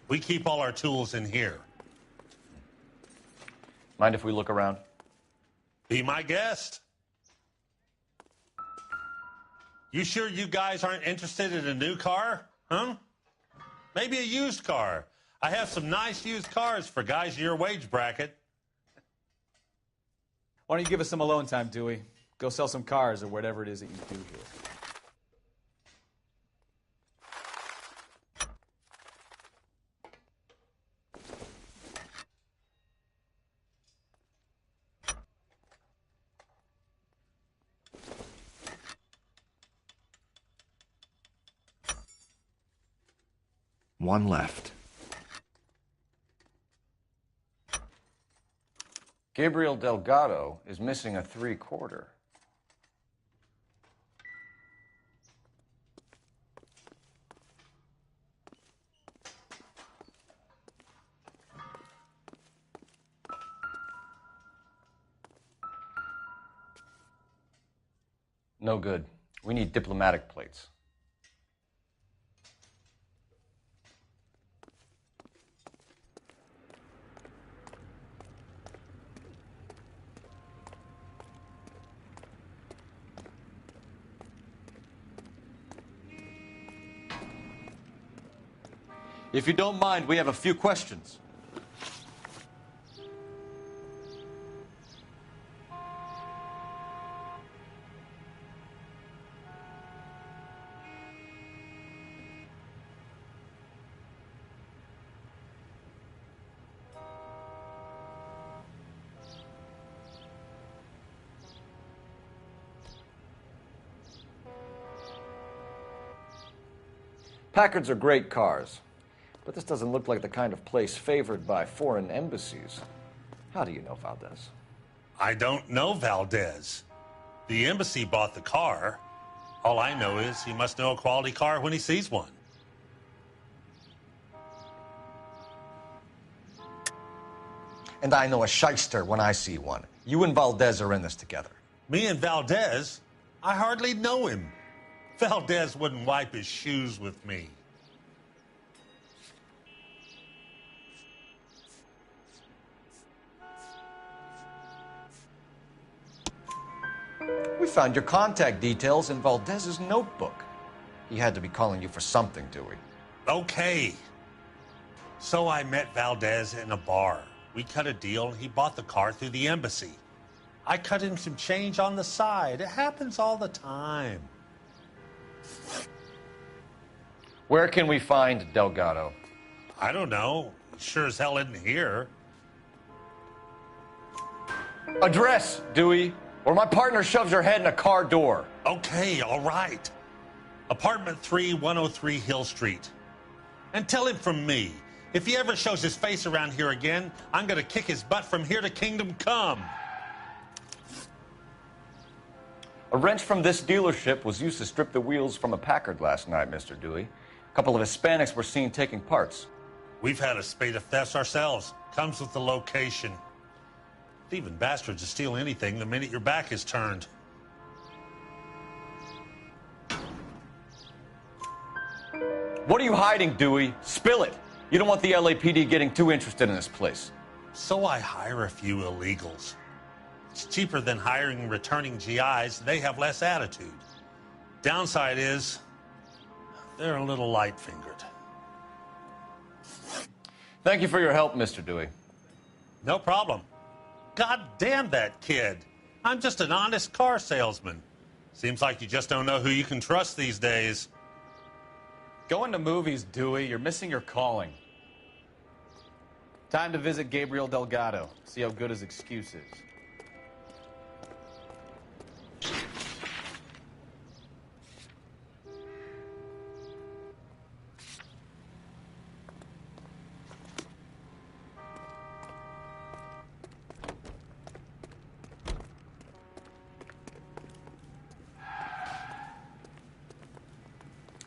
Speaker 17: We keep all our tools in here.
Speaker 5: Mind if we look around?
Speaker 17: Be my guest. You sure you guys aren't interested in a new car? Huh? Maybe a used car. I have some nice used cars for guys in your wage bracket.
Speaker 13: Why don't you give us some alone time, Dewey? Go sell some cars or whatever it is that you do here.
Speaker 7: One left.
Speaker 5: Gabriel Delgado is missing a 3/4. No good. We need diplomatic plates. If you don't mind, we have a few questions. Packards are great cars. But this doesn't look like the kind of place favored by foreign embassies. How do you know Valdez?
Speaker 17: I don't know Valdez. The embassy bought the car. All I know is he must know a quality car when he sees one.
Speaker 5: And I know a shyster when I see one. You and Valdez are in this together.
Speaker 17: Me and Valdez? I hardly know him. Valdez wouldn't wipe his shoes with me.
Speaker 5: We found your contact details in Valdez's notebook. He had to be calling you for something, Dewey.
Speaker 17: Okay. So I met Valdez in a bar. We cut a deal and he bought the car through the embassy. I cut him some change on the side. It happens all the time.
Speaker 5: Where can we find Delgado?
Speaker 17: I don't know. Sure as hell isn't here.
Speaker 5: Address, Dewey, or my partner shoves your head in a car door.
Speaker 17: Okay, all right. Apartment 3, 103 Hill Street. And tell him from me, if he ever shows his face around here again, I'm gonna kick his butt from here to Kingdom Come.
Speaker 8: A wrench from this dealership was used to strip the wheels from a Packard last night, Mr. Dewey. A couple of Hispanics were seen taking parts.
Speaker 17: We've had a spate of thefts ourselves. Comes with the location. Thieving bastards will steal anything the minute your back is turned.
Speaker 8: What are you hiding, Dewey? Spill it. You don't want the LAPD getting too interested in this place.
Speaker 17: So I hire a few illegals. It's cheaper than hiring returning GIs. They have less attitude. Downside is, they're a little light-fingered.
Speaker 8: Thank you for your help, Mr. Dewey.
Speaker 17: No problem. God damn that kid. I'm just an honest car salesman. Seems like you just don't know who you can trust these days.
Speaker 13: Going to movies, Dewey. You're missing your calling. Time to visit Gabriel Delgado. See how good his excuse is.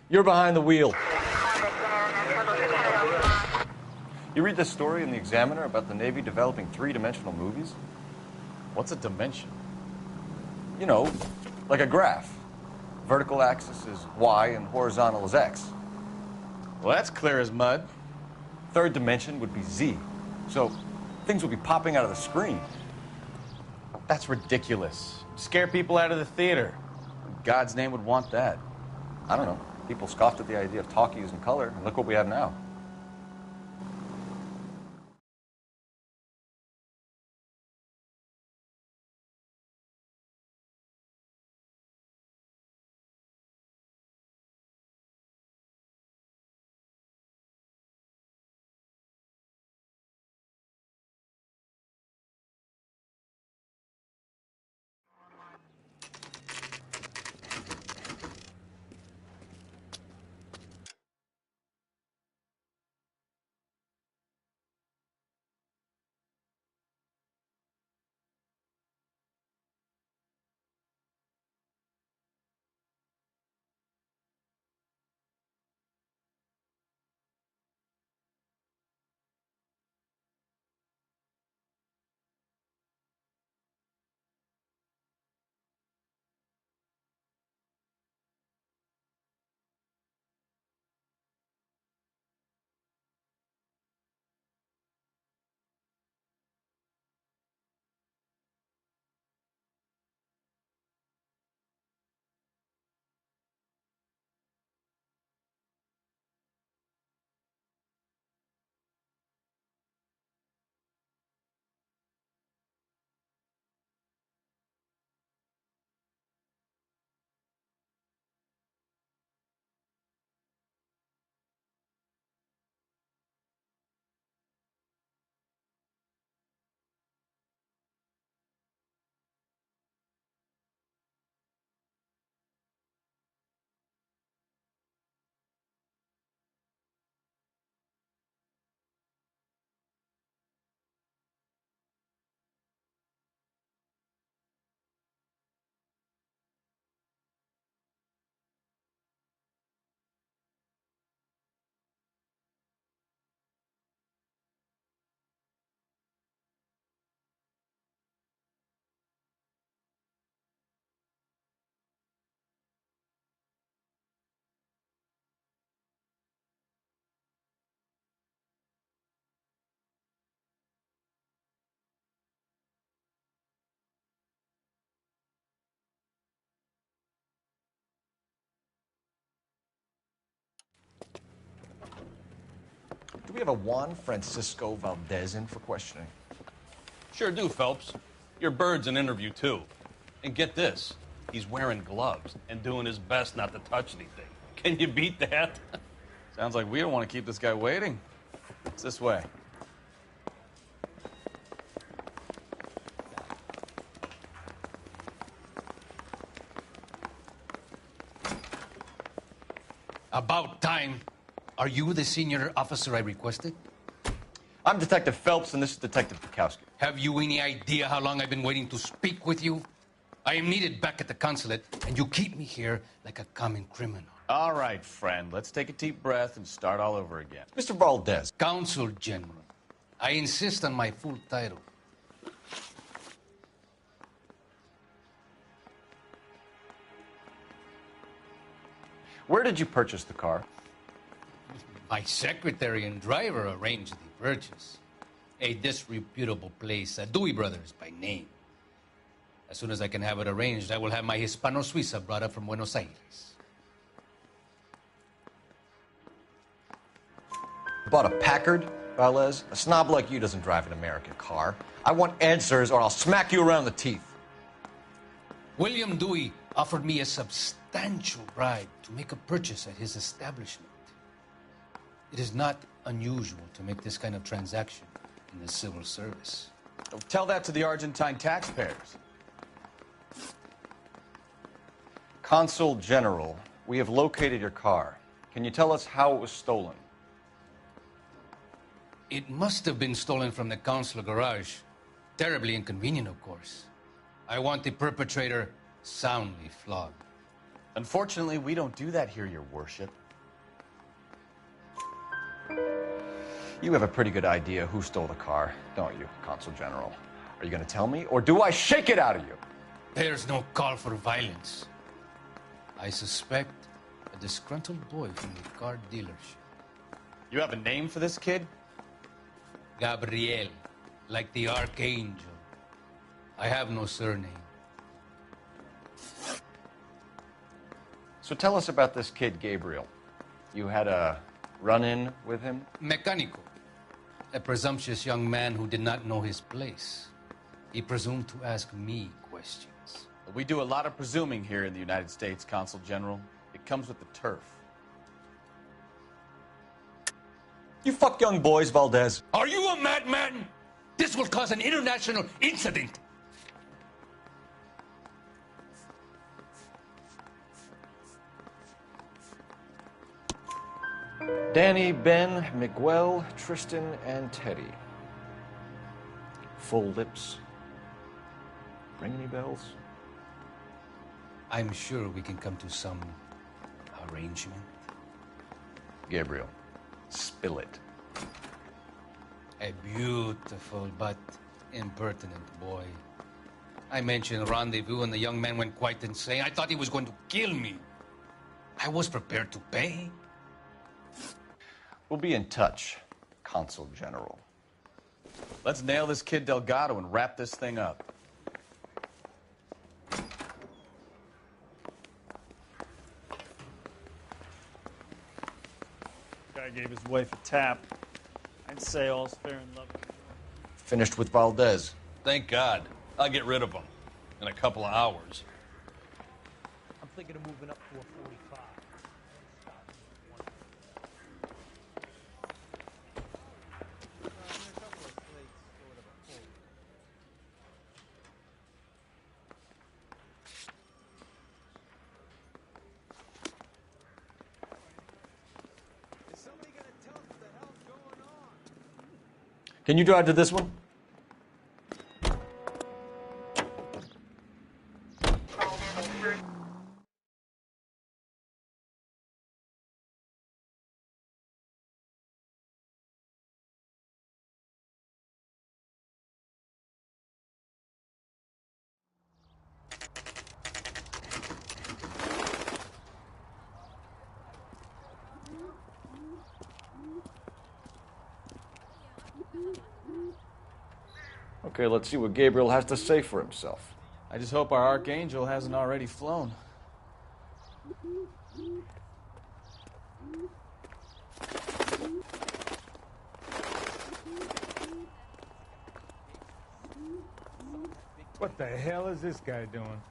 Speaker 8: You're behind the wheel. You read this story in the Examiner about the Navy developing three-dimensional movies?
Speaker 13: What's a dimension?
Speaker 8: You know, like a graph. Vertical axis is Y and horizontal is X.
Speaker 13: Well, that's clear as mud.
Speaker 8: Third dimension would be Z. So things would be popping out of the screen.
Speaker 13: That's ridiculous. Scare people out of the theater. In God's name would want that.
Speaker 8: I don't know. People scoffed at the idea of talkies in color, and look what we have now. Do we have a Juan Francisco Valdez in for questioning?
Speaker 2: Sure do, Phelps. Your bird's an interview, too. And get this, he's wearing gloves and doing his best not to touch anything. Can you beat that?
Speaker 13: Sounds like we don't want to keep this guy waiting. It's this way.
Speaker 2: About time. Are you the senior officer I requested?
Speaker 8: I'm Detective Phelps, and this is Detective Bukowski.
Speaker 2: Have you any idea how long I've been waiting to speak with you?
Speaker 3: I am needed back at the consulate, and you keep me here like a common criminal.
Speaker 13: All right, friend. Let's take a deep breath and start all over again.
Speaker 8: Mr. Valdez.
Speaker 3: Consul General. I insist on my full title.
Speaker 8: Where did you purchase the car?
Speaker 3: My secretary and driver arranged the purchase. A disreputable place, Dewey Brothers by name. As soon as I can have it arranged, I will have my Hispano Suiza brought up from Buenos Aires.
Speaker 8: Bought a Packard, Valdez? A snob like you doesn't drive an American car. I want answers or I'll smack you around the teeth.
Speaker 3: William Dewey offered me a substantial bribe to make a purchase at his establishment. It is not unusual to make this kind of transaction in the civil service.
Speaker 13: Tell that to the Argentine taxpayers.
Speaker 8: Consul General, we have located your car. Can you tell us how it was stolen?
Speaker 3: It must have been stolen from the consular garage. Terribly inconvenient, of course. I want the perpetrator soundly flogged.
Speaker 13: Unfortunately, we don't do that here, Your Worship.
Speaker 8: You have a pretty good idea who stole the car, don't you, Consul General? Are you going to tell me, or do I shake it out of you?
Speaker 3: There's no call for violence. I suspect a disgruntled boy from the car dealership.
Speaker 13: You have a name for this kid?
Speaker 3: Gabriel, like the archangel. I have no surname.
Speaker 8: So tell us about this kid, Gabriel. You had a run-in with him?
Speaker 3: Mecánico, a presumptuous young man who did not know his place. He presumed to ask me questions.
Speaker 13: We do a lot of presuming here in the United States, Consul General. It comes with the turf.
Speaker 8: You fuck young boys, Valdez.
Speaker 3: Are you a madman? This will cause an international incident.
Speaker 8: Danny, Ben, Miguel, Tristan, and Teddy. Full lips. Ring any bells?
Speaker 3: I'm sure we can come to some arrangement.
Speaker 8: Gabriel, spill it.
Speaker 3: A beautiful but impertinent boy. I mentioned rendezvous and the young man went quite insane. I thought he was going to kill me. I was prepared to pay.
Speaker 8: We'll be in touch, Consul General.
Speaker 13: Let's nail this kid Delgado and wrap this thing up.
Speaker 20: Guy gave his wife a tap. I'd say all's fair in love.
Speaker 8: Finished with Valdez.
Speaker 2: Thank God. I'll get rid of him in a couple of hours.
Speaker 19: I'm thinking of moving up to a 45.
Speaker 8: Can you drive to this one? Okay, let's see what Gabriel has to say for himself.
Speaker 13: I just hope our archangel hasn't already flown.
Speaker 20: What the hell is this guy doing?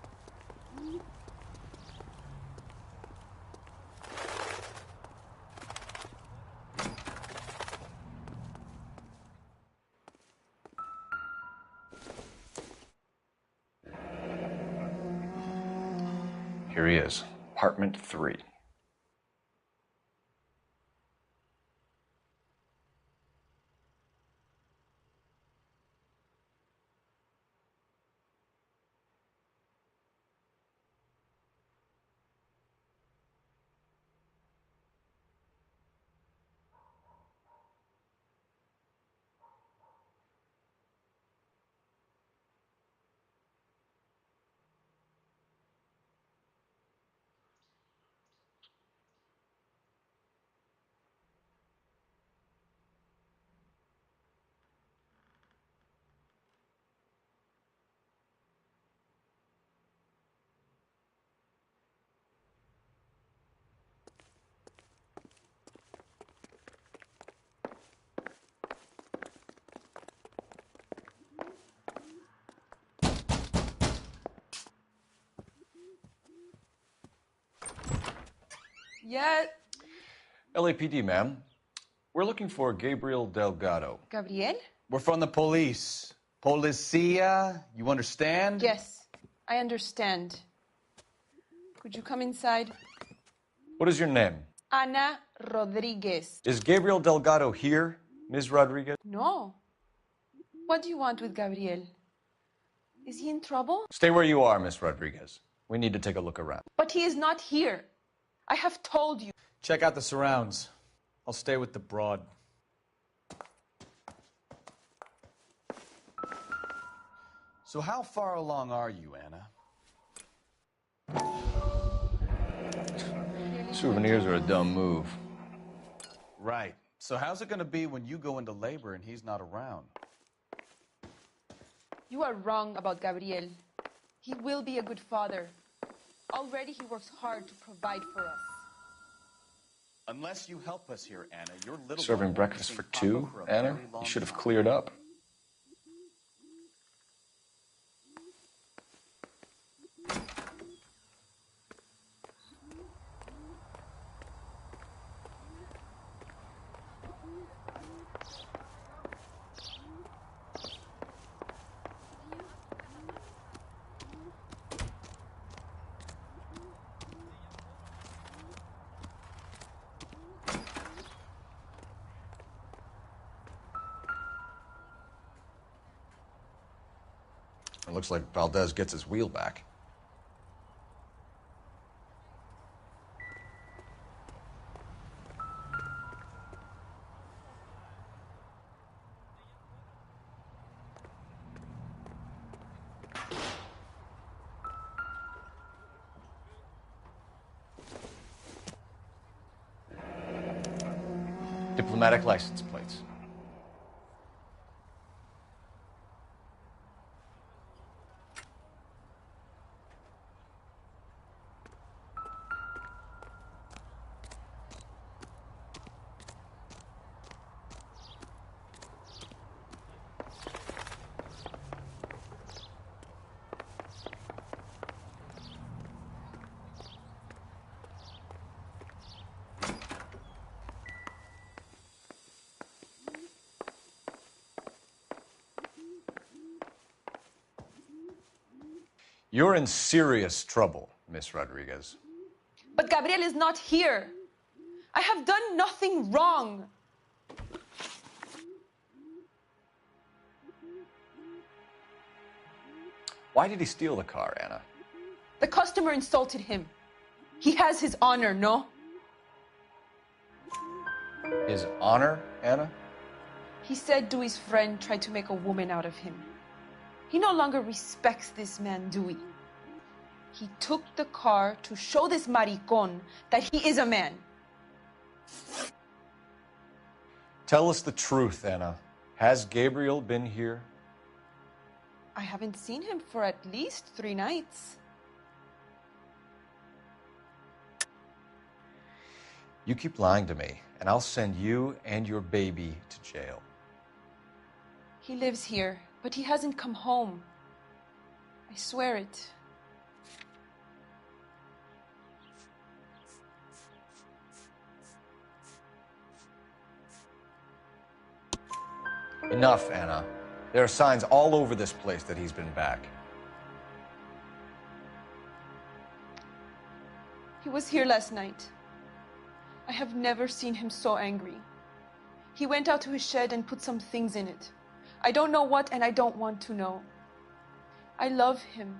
Speaker 8: Here he is, apartment 3.
Speaker 14: Yes.
Speaker 5: LAPD, ma'am. We're looking for Gabriel Delgado.
Speaker 14: Gabriel?
Speaker 13: We're from the police. Policia, you understand?
Speaker 14: Yes, I understand. Could you come inside?
Speaker 5: What is your name?
Speaker 14: Ana Rodriguez.
Speaker 5: Is Gabriel Delgado here, Ms. Rodriguez?
Speaker 14: No. What do you want with Gabriel? Is he in trouble?
Speaker 5: Stay where you are, Ms. Rodriguez. We need to take a look around.
Speaker 14: But he is not here. I have told you.
Speaker 13: Check out the surrounds. I'll stay with the broad. So how far along are you, Anna?
Speaker 5: Souvenirs are a dumb move.
Speaker 13: Right. So how's it going to be when you go into labor and he's not around?
Speaker 14: You are wrong about Gabriel. He will be a good father. Already he works hard to provide for us.
Speaker 13: Unless you help us here, Anna, your little
Speaker 5: Serving
Speaker 13: one
Speaker 5: breakfast
Speaker 13: won't
Speaker 5: for
Speaker 13: see
Speaker 5: two,
Speaker 13: Papa for a
Speaker 5: Anna?
Speaker 13: very long
Speaker 5: You should have
Speaker 13: time.
Speaker 5: cleared up. It looks like Valdez gets his wheel back. Diplomatic license plates. You're in serious trouble, Miss Rodriguez.
Speaker 14: But Gabriel is not here. I have done nothing wrong.
Speaker 5: Why did he steal the car, Anna?
Speaker 14: The customer insulted him. He has his honor, no?
Speaker 5: His honor, Anna?
Speaker 14: He said Dewey's friend tried to make a woman out of him. He no longer respects this man, Dewey. He took the car to show this maricon that he is a man.
Speaker 5: Tell us the truth, Anna. Has Gabriel been here?
Speaker 14: I haven't seen him for at least 3 nights.
Speaker 5: You keep lying to me, and I'll send you and your baby to jail.
Speaker 14: He lives here, but he hasn't come home. I swear it.
Speaker 5: Enough, Anna. There are signs all over this place that he's been back.
Speaker 14: He was here last night. I have never seen him so angry. He went out to his shed and put some things in it. I don't know what, and I don't want to know. I love him.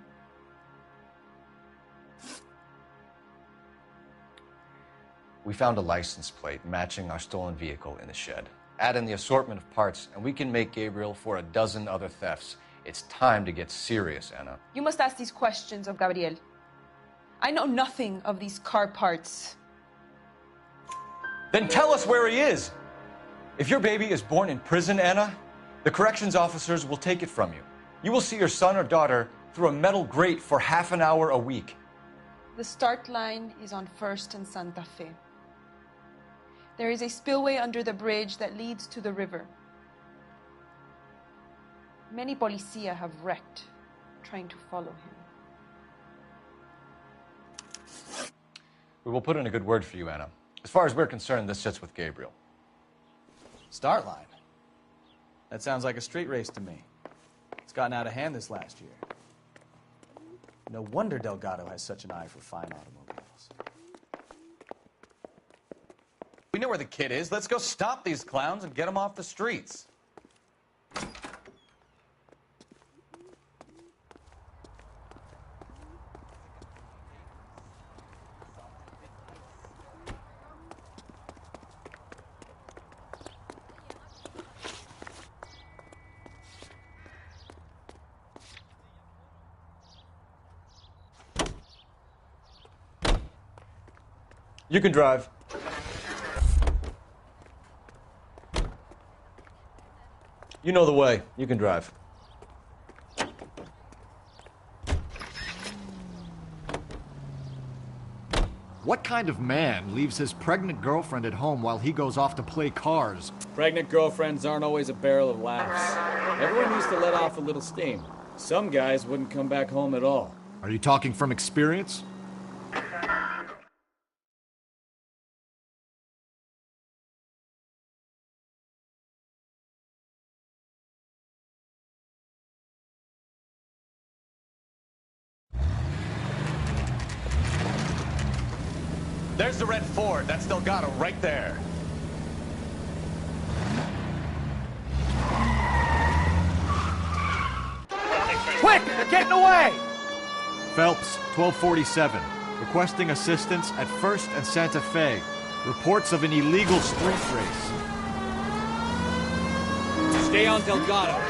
Speaker 5: We found a license plate matching our stolen vehicle in the shed. Add in the assortment of parts, and we can make Gabriel for a dozen other thefts. It's time to get serious, Anna.
Speaker 14: You must ask these questions of Gabriel. I know nothing of these car parts.
Speaker 5: Then tell us where he is. If your baby is born in prison, Anna, the corrections officers will take it from you. You will see your son or daughter through a metal grate for half an hour a week.
Speaker 14: The start line is on 1st and Santa Fe. There is a spillway under the bridge that leads to the river. Many policia have wrecked trying to follow him.
Speaker 5: We will put in a good word for you, Anna. As far as we're concerned, this sits with Gabriel.
Speaker 13: Start line. That sounds like a street race to me. It's gotten out of hand this last year. No wonder Delgado has such an eye for fine automobiles.
Speaker 8: We know where the kid is. Let's go stop these clowns and get them off the streets.
Speaker 5: You can drive. You know the way. You can drive.
Speaker 9: What kind of man leaves his pregnant girlfriend at home while he goes off to play cars?
Speaker 21: Pregnant girlfriends aren't always a barrel of laughs. Everyone needs to let off a little steam. Some guys wouldn't come back home at all.
Speaker 9: Are you talking from experience?
Speaker 8: There's the red Ford. That's Delgado right there.
Speaker 9: Quick! They're getting away! Phelps, 1247. Requesting assistance at 1st and Santa Fe. Reports of an illegal street race.
Speaker 21: Stay on Delgado.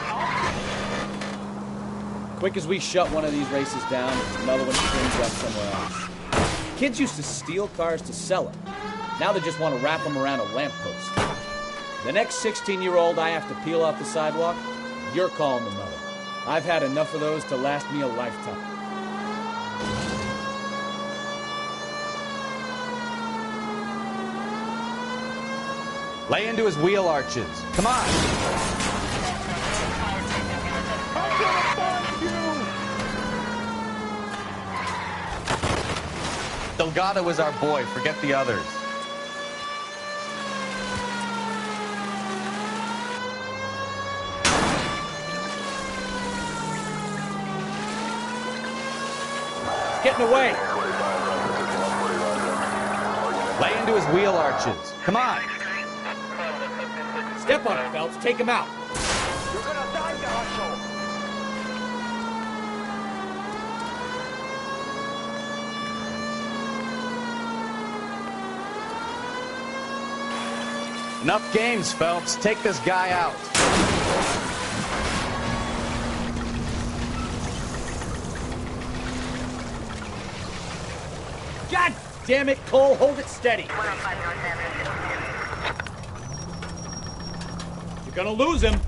Speaker 21: Quick as we shut one of these races down, another one springs up somewhere else. Kids used to steal cars to sell them. Now they just want to wrap them around a lamppost. The next 16-year-old I have to peel off the sidewalk, you're calling the mother. I've had enough of those to last me a lifetime.
Speaker 8: Lay into his wheel arches. Come on. Delgado is our boy. Forget the others.
Speaker 21: Getting away.
Speaker 8: Lay into his wheel arches. Come on.
Speaker 21: Step on it, Phelps. Take him out.
Speaker 8: You're gonna die, Gacho. Enough games, Phelps. Take this guy out.
Speaker 21: God damn it, Cole. Hold it steady. You're gonna lose him.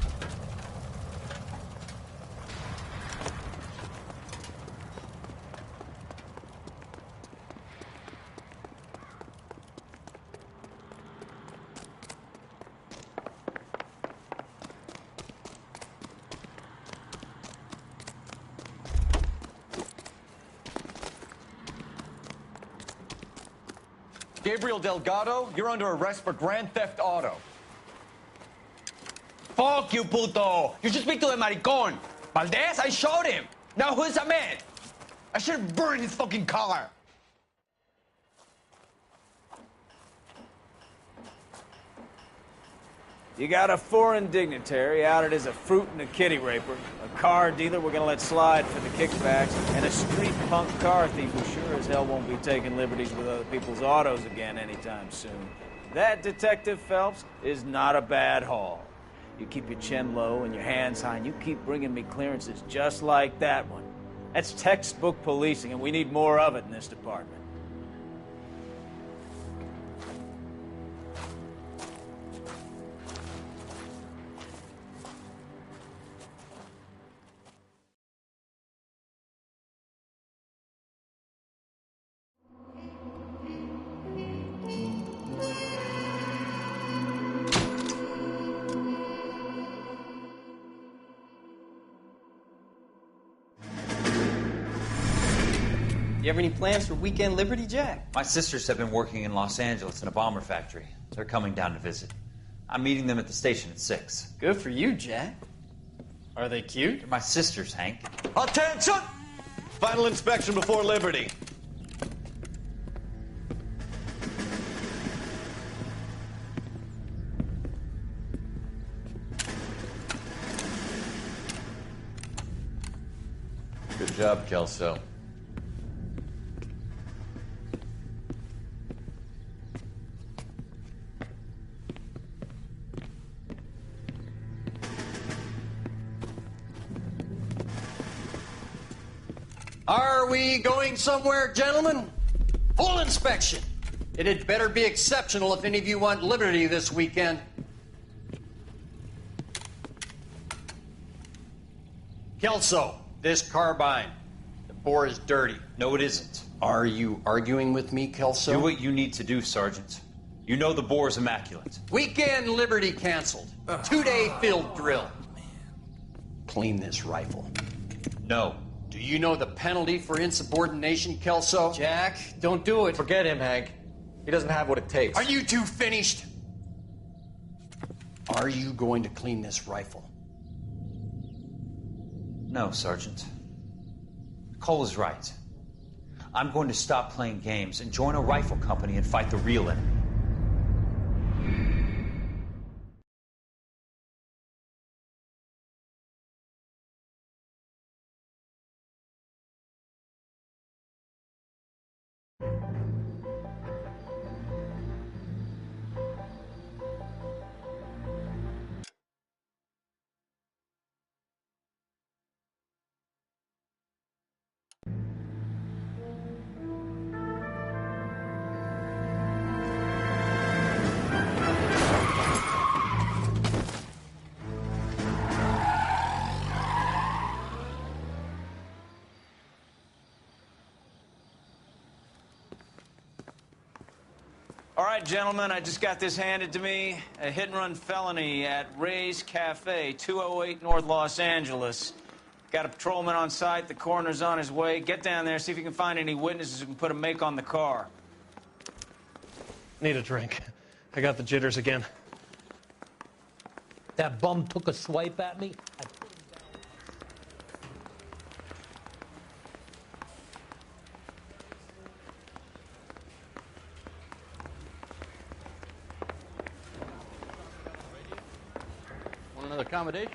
Speaker 8: Gabriel Delgado, you're under arrest for grand theft auto.
Speaker 22: Fuck you, puto! You should speak to the maricon. Valdez, I showed him. Now who's a man? I should have burned his fucking car.
Speaker 12: You got a foreign dignitary outed as a fruit and a kitty raper, a car dealer we're gonna let slide for the kickbacks, and a street punk car thief who sure as hell won't be taking liberties with other people's autos again anytime soon. That, Detective Phelps, is not a bad haul. You keep your chin low and your hands high, and you keep bringing me clearances just like that one. That's textbook policing, and we need more of it in this department.
Speaker 10: You have any plans for Weekend Liberty, Jack?
Speaker 15: My sisters have been working in Los Angeles in a bomber factory. They're coming down to visit. I'm meeting them at the station at 6.
Speaker 10: Good for you, Jack. Are they cute?
Speaker 15: They're my sisters, Hank.
Speaker 23: Attention! Final inspection before Liberty.
Speaker 5: Good job, Kelso.
Speaker 19: Are we going somewhere, gentlemen? Full inspection. It had better be exceptional if any of you want liberty this weekend. Kelso, this carbine. The bore is dirty.
Speaker 15: No, it isn't.
Speaker 19: Are you arguing with me, Kelso?
Speaker 15: Do what you need to do, Sergeant. You know the bore is immaculate.
Speaker 19: Weekend liberty canceled. 2-day field drill. Clean this rifle.
Speaker 15: No.
Speaker 19: Do you know the penalty for insubordination, Kelso?
Speaker 10: Jack, don't do it.
Speaker 5: Forget him, Hank. He doesn't have what it takes.
Speaker 19: Are you two finished? Are you going to clean this rifle?
Speaker 15: No, Sergeant. Cole is right. I'm going to stop playing games and join a rifle company and fight the real enemy.
Speaker 12: All right, gentlemen, I just got this handed to me. A hit-and-run felony at Ray's Cafe, 208 North Los Angeles. Got a patrolman on site. The coroner's on his way. Get down there, see if you can find any witnesses who can put a make on the car.
Speaker 24: Need a drink. I got the jitters again.
Speaker 25: That bum took a swipe at me.
Speaker 1: Want another accommodation?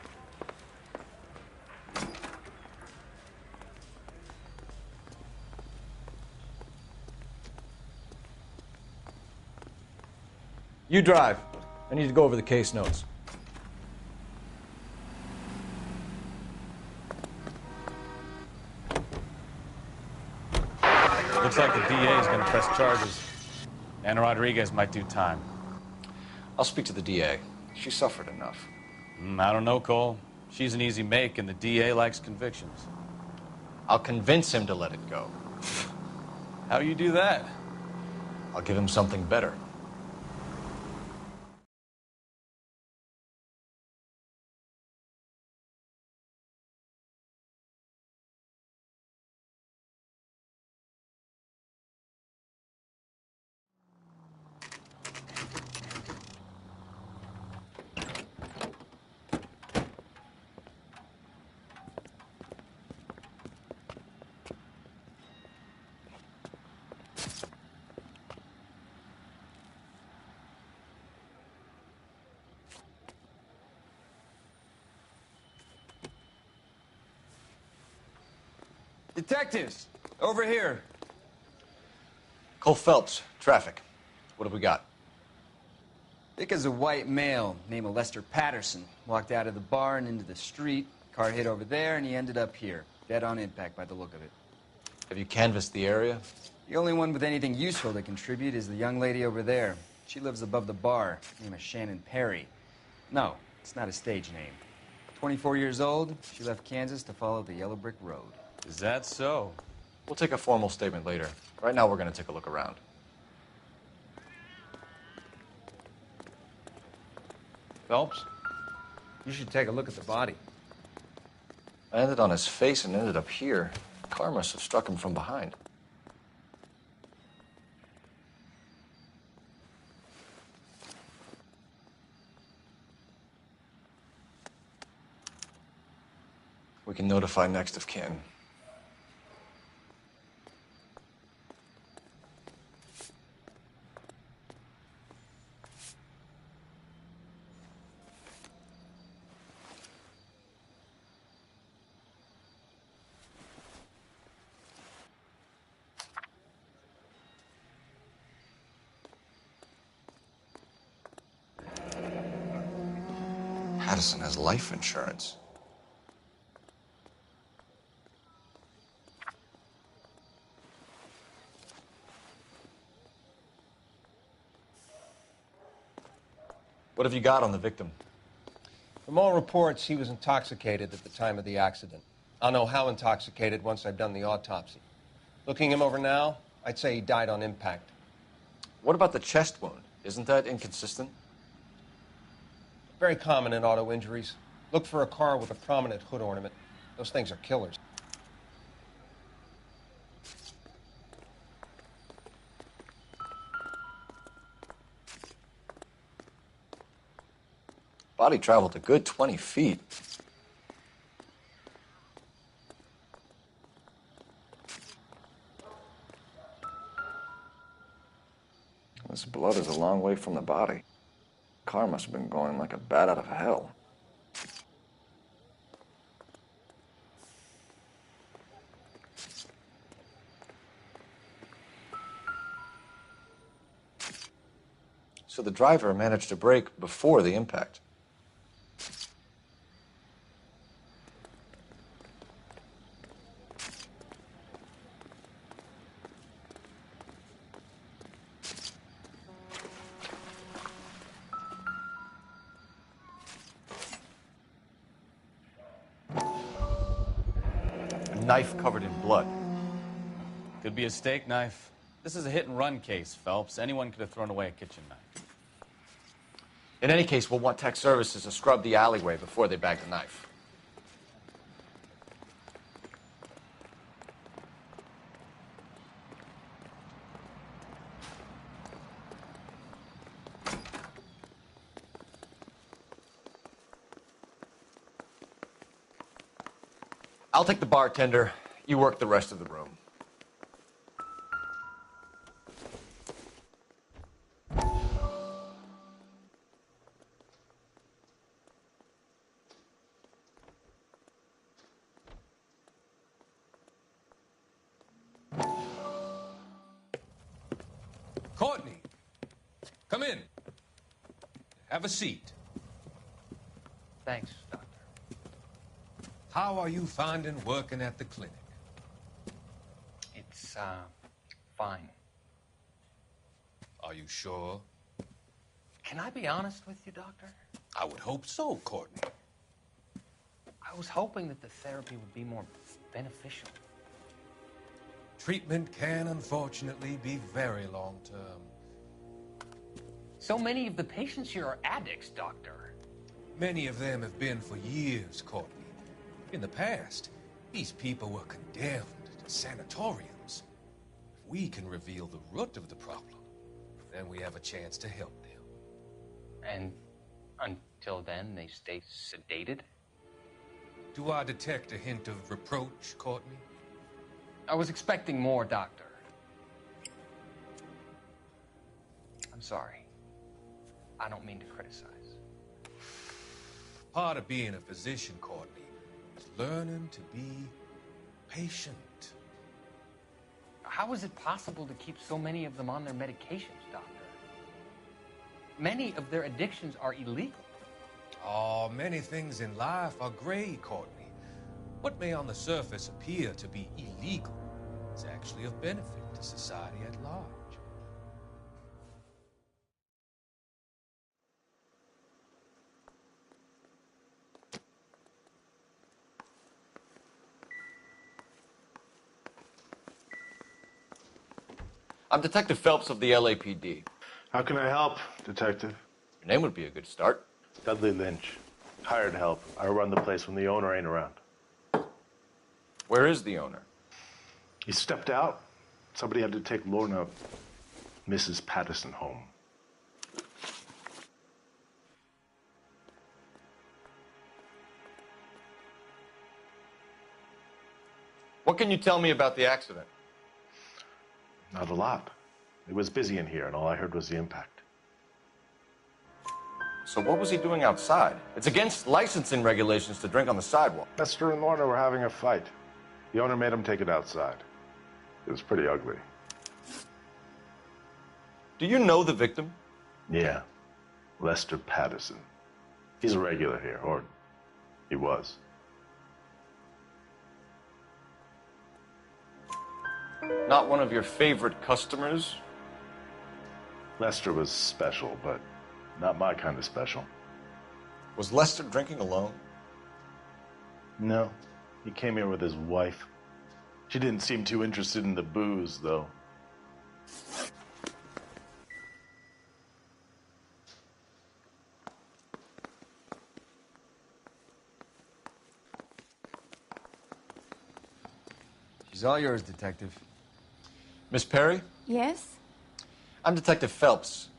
Speaker 5: You drive. I need to go over the case notes.
Speaker 13: Looks like the DA is going to press charges. Anna Rodriguez might do time.
Speaker 5: I'll speak to the DA. She suffered enough.
Speaker 13: I don't know, Cole. She's an easy make, and the DA likes convictions.
Speaker 5: I'll convince him to let it go.
Speaker 13: How do you do that?
Speaker 5: I'll give him something better.
Speaker 12: Detectives, over here.
Speaker 5: Cole Phelps, traffic. What have we got?
Speaker 10: Thick as a white male named Lester Patterson walked out of the bar and into the street. Car hit over there, and he ended up here. Dead on impact by the look of it.
Speaker 5: Have you canvassed the area?
Speaker 10: The only one with anything useful to contribute is the young lady over there. She lives above the bar. Her name is Shannon Perry. No, it's not a stage name. 24 years old, she left Kansas to follow the Yellow Brick Road.
Speaker 13: Is that so?
Speaker 5: We'll take a formal statement later. Right now, we're going to take a look around.
Speaker 13: Phelps?
Speaker 21: You should take a look at the body.
Speaker 5: I landed on his face and ended up here. The car must have struck him from behind.
Speaker 7: We can notify next of kin. Addison has life insurance. What have you got on the victim?
Speaker 4: From all reports, he was intoxicated at the time of the accident. I'll know how intoxicated once I've done the autopsy. Looking him over now, I'd say he died on impact.
Speaker 7: What about the chest wound? Isn't that inconsistent?
Speaker 4: Very common in auto injuries. Look for a car with a prominent hood ornament. Those things are killers.
Speaker 7: Body traveled a good 20 feet. This blood is a long way from the body. Car must have been going like a bat out of hell. So the driver managed to brake before the impact. Knife covered in blood.
Speaker 5: Could be a steak knife. This is a hit-and-run case, Phelps. Anyone could have thrown away a kitchen knife.
Speaker 7: In any case, we'll want tech services to scrub the alleyway before they bag the knife. I'll take the bartender. You work the rest of the room.
Speaker 6: Courtney, come in. Have a seat.
Speaker 11: Thanks, Doctor.
Speaker 6: How are you finding working at the clinic?
Speaker 11: It's, fine.
Speaker 6: Are you sure?
Speaker 11: Can I be honest with you, Doctor?
Speaker 6: I would hope so, Courtney.
Speaker 11: I was hoping that the therapy would be more beneficial.
Speaker 6: Treatment can, unfortunately, be very long-term.
Speaker 11: So many of the patients here are addicts, Doctor.
Speaker 6: Many of them have been for years, Courtney. In the past, these people were condemned to sanatoriums. If we can reveal the root of the problem, then we have a chance to help them.
Speaker 11: And until then, they stay sedated?
Speaker 6: Do I detect a hint of reproach, Courtney?
Speaker 11: I was expecting more, Doctor. I'm sorry. I don't mean to criticize.
Speaker 6: Part of being a physician, Courtney, is learning to be patient.
Speaker 11: How is it possible to keep so many of them on their medications, Doctor? Many of their addictions are illegal.
Speaker 6: Oh, many things in life are gray, Courtney. What may on the surface appear to be illegal is actually of benefit to society at large.
Speaker 7: I'm Detective Phelps of the LAPD.
Speaker 16: How can I help, Detective?
Speaker 7: Your name would be a good start.
Speaker 16: Dudley Lynch. Hired help. I run the place when the owner ain't around.
Speaker 7: Where is the owner?
Speaker 16: He stepped out. Somebody had to take Lorna, Mrs. Patterson, home.
Speaker 5: What can you tell me about the accident?
Speaker 16: Not a lot. It was busy in here, and all I heard was the impact.
Speaker 5: So what was he doing outside? It's against licensing regulations to drink on the sidewalk.
Speaker 16: Lester and Lorna were having a fight. The owner made him take it outside. It was pretty ugly.
Speaker 5: Do you know the victim?
Speaker 16: Yeah. Lester Patterson. He's a regular here, or he was.
Speaker 5: Not one of your favorite customers?
Speaker 16: Lester was special, but not my kind of special.
Speaker 5: Was Lester drinking alone?
Speaker 16: No. He came here with his wife. She didn't seem too interested in the booze, though.
Speaker 10: She's all yours, Detective.
Speaker 5: Miss Perry?
Speaker 2: Yes?
Speaker 5: I'm Detective Phelps.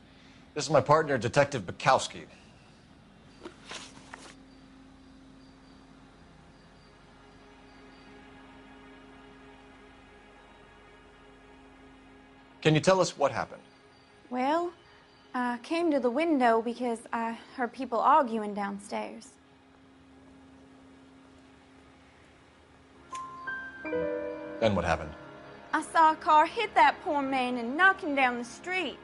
Speaker 5: This is my partner, Detective Bukowski. Can you tell us what happened?
Speaker 2: Well, I came to the window because I heard people arguing downstairs.
Speaker 5: Then what happened?
Speaker 2: I saw a car hit that poor man and knock him down the street.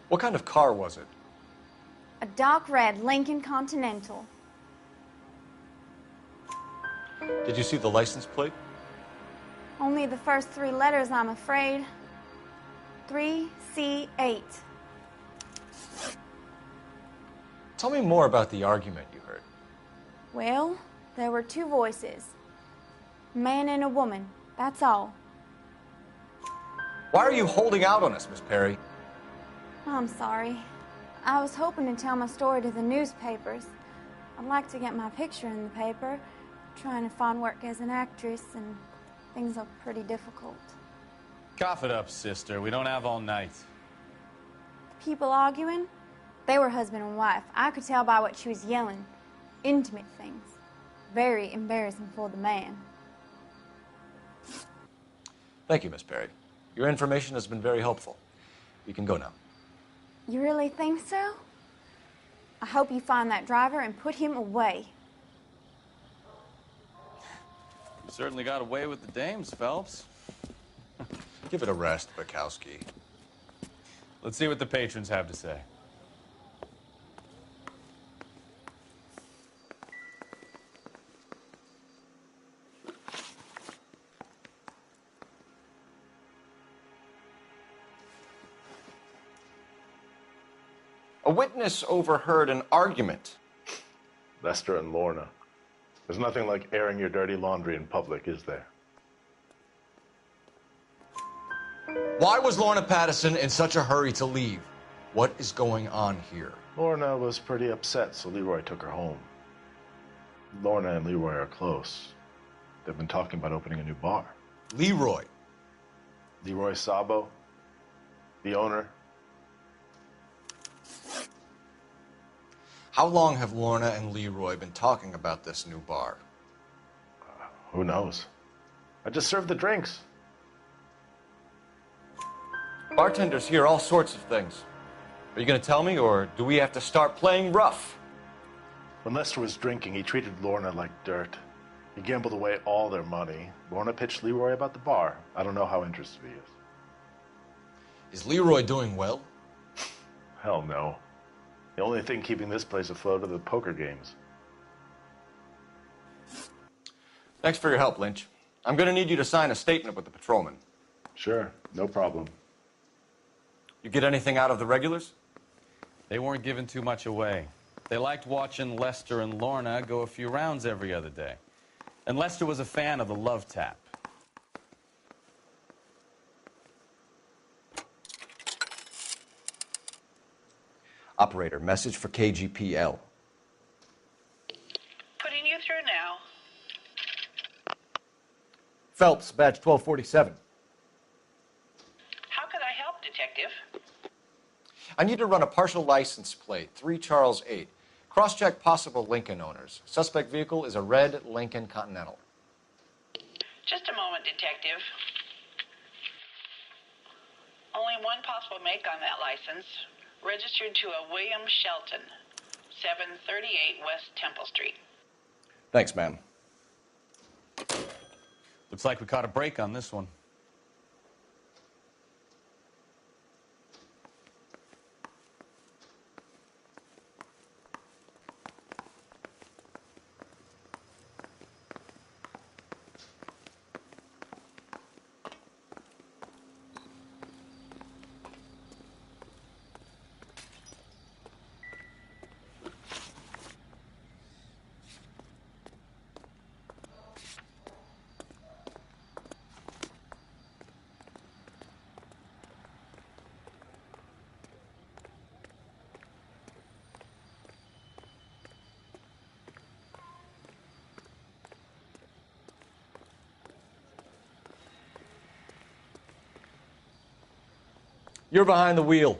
Speaker 5: What kind of car was it?
Speaker 2: A dark red Lincoln Continental.
Speaker 5: Did you see the license plate?
Speaker 2: Only the first 3 letters, I'm afraid. 3C8.
Speaker 5: Tell me more about the argument you heard.
Speaker 2: Well, there were 2 voices. A man and a woman, that's all.
Speaker 5: Why are you holding out on us, Miss Perry?
Speaker 2: I'm sorry. I was hoping to tell my story to the newspapers. I'd like to get my picture in the paper. Trying to find work as an actress, and things are pretty difficult.
Speaker 12: Cough it up, sister. We don't have all night.
Speaker 2: People arguing? They were husband and wife. I could tell by what she was yelling. Intimate things. Very embarrassing for the man.
Speaker 5: Thank you, Miss Perry. Your information has been very helpful. You can go now.
Speaker 2: You really think so? I hope you find that driver and put him away.
Speaker 12: You certainly got away with the dames, Phelps.
Speaker 5: Give it a rest, Bukowski.
Speaker 12: Let's see what the patrons have to say.
Speaker 5: A witness overheard an argument.
Speaker 16: Lester and Lorna. There's nothing like airing your dirty laundry in public, is there?
Speaker 5: Why was Lorna Patterson in such a hurry to leave? What is going on here?
Speaker 16: Lorna was pretty upset, so Leroy took her home. Lorna and Leroy are close. They've been talking about opening a new bar.
Speaker 5: Leroy?
Speaker 16: Leroy Sabo, the owner.
Speaker 5: How long have Lorna and Leroy been talking about this new bar?
Speaker 16: Who knows? I just served the drinks.
Speaker 5: Bartenders hear all sorts of things. Are you going to tell me, or do we have to start playing rough?
Speaker 16: When Lester was drinking, he treated Lorna like dirt. He gambled away all their money. Lorna pitched Leroy about the bar. I don't know how interested he is.
Speaker 5: Is Leroy doing well?
Speaker 16: Hell no. The only thing keeping this place afloat are the poker games.
Speaker 5: Thanks for your help, Lynch. I'm going to need you to sign a statement with the patrolman.
Speaker 16: Sure, no problem.
Speaker 5: You get anything out of the regulars?
Speaker 12: They weren't giving too much away. They liked watching Lester and Lorna go a few rounds every other day. And Lester was a fan of the Love Tap.
Speaker 5: Operator, message for KGPL.
Speaker 3: Putting you through now.
Speaker 5: Phelps, badge 1247.
Speaker 3: How could I help, Detective?
Speaker 5: I need to run a partial license plate, 3 Charles 8. Cross-check possible Lincoln owners. Suspect vehicle is a red Lincoln Continental.
Speaker 3: Just a moment, Detective. Only one possible make on that license. Registered to a William Shelton, 738 West Temple Street.
Speaker 5: Thanks, ma'am.
Speaker 21: Looks like we caught a break on this one.
Speaker 5: You're behind the wheel.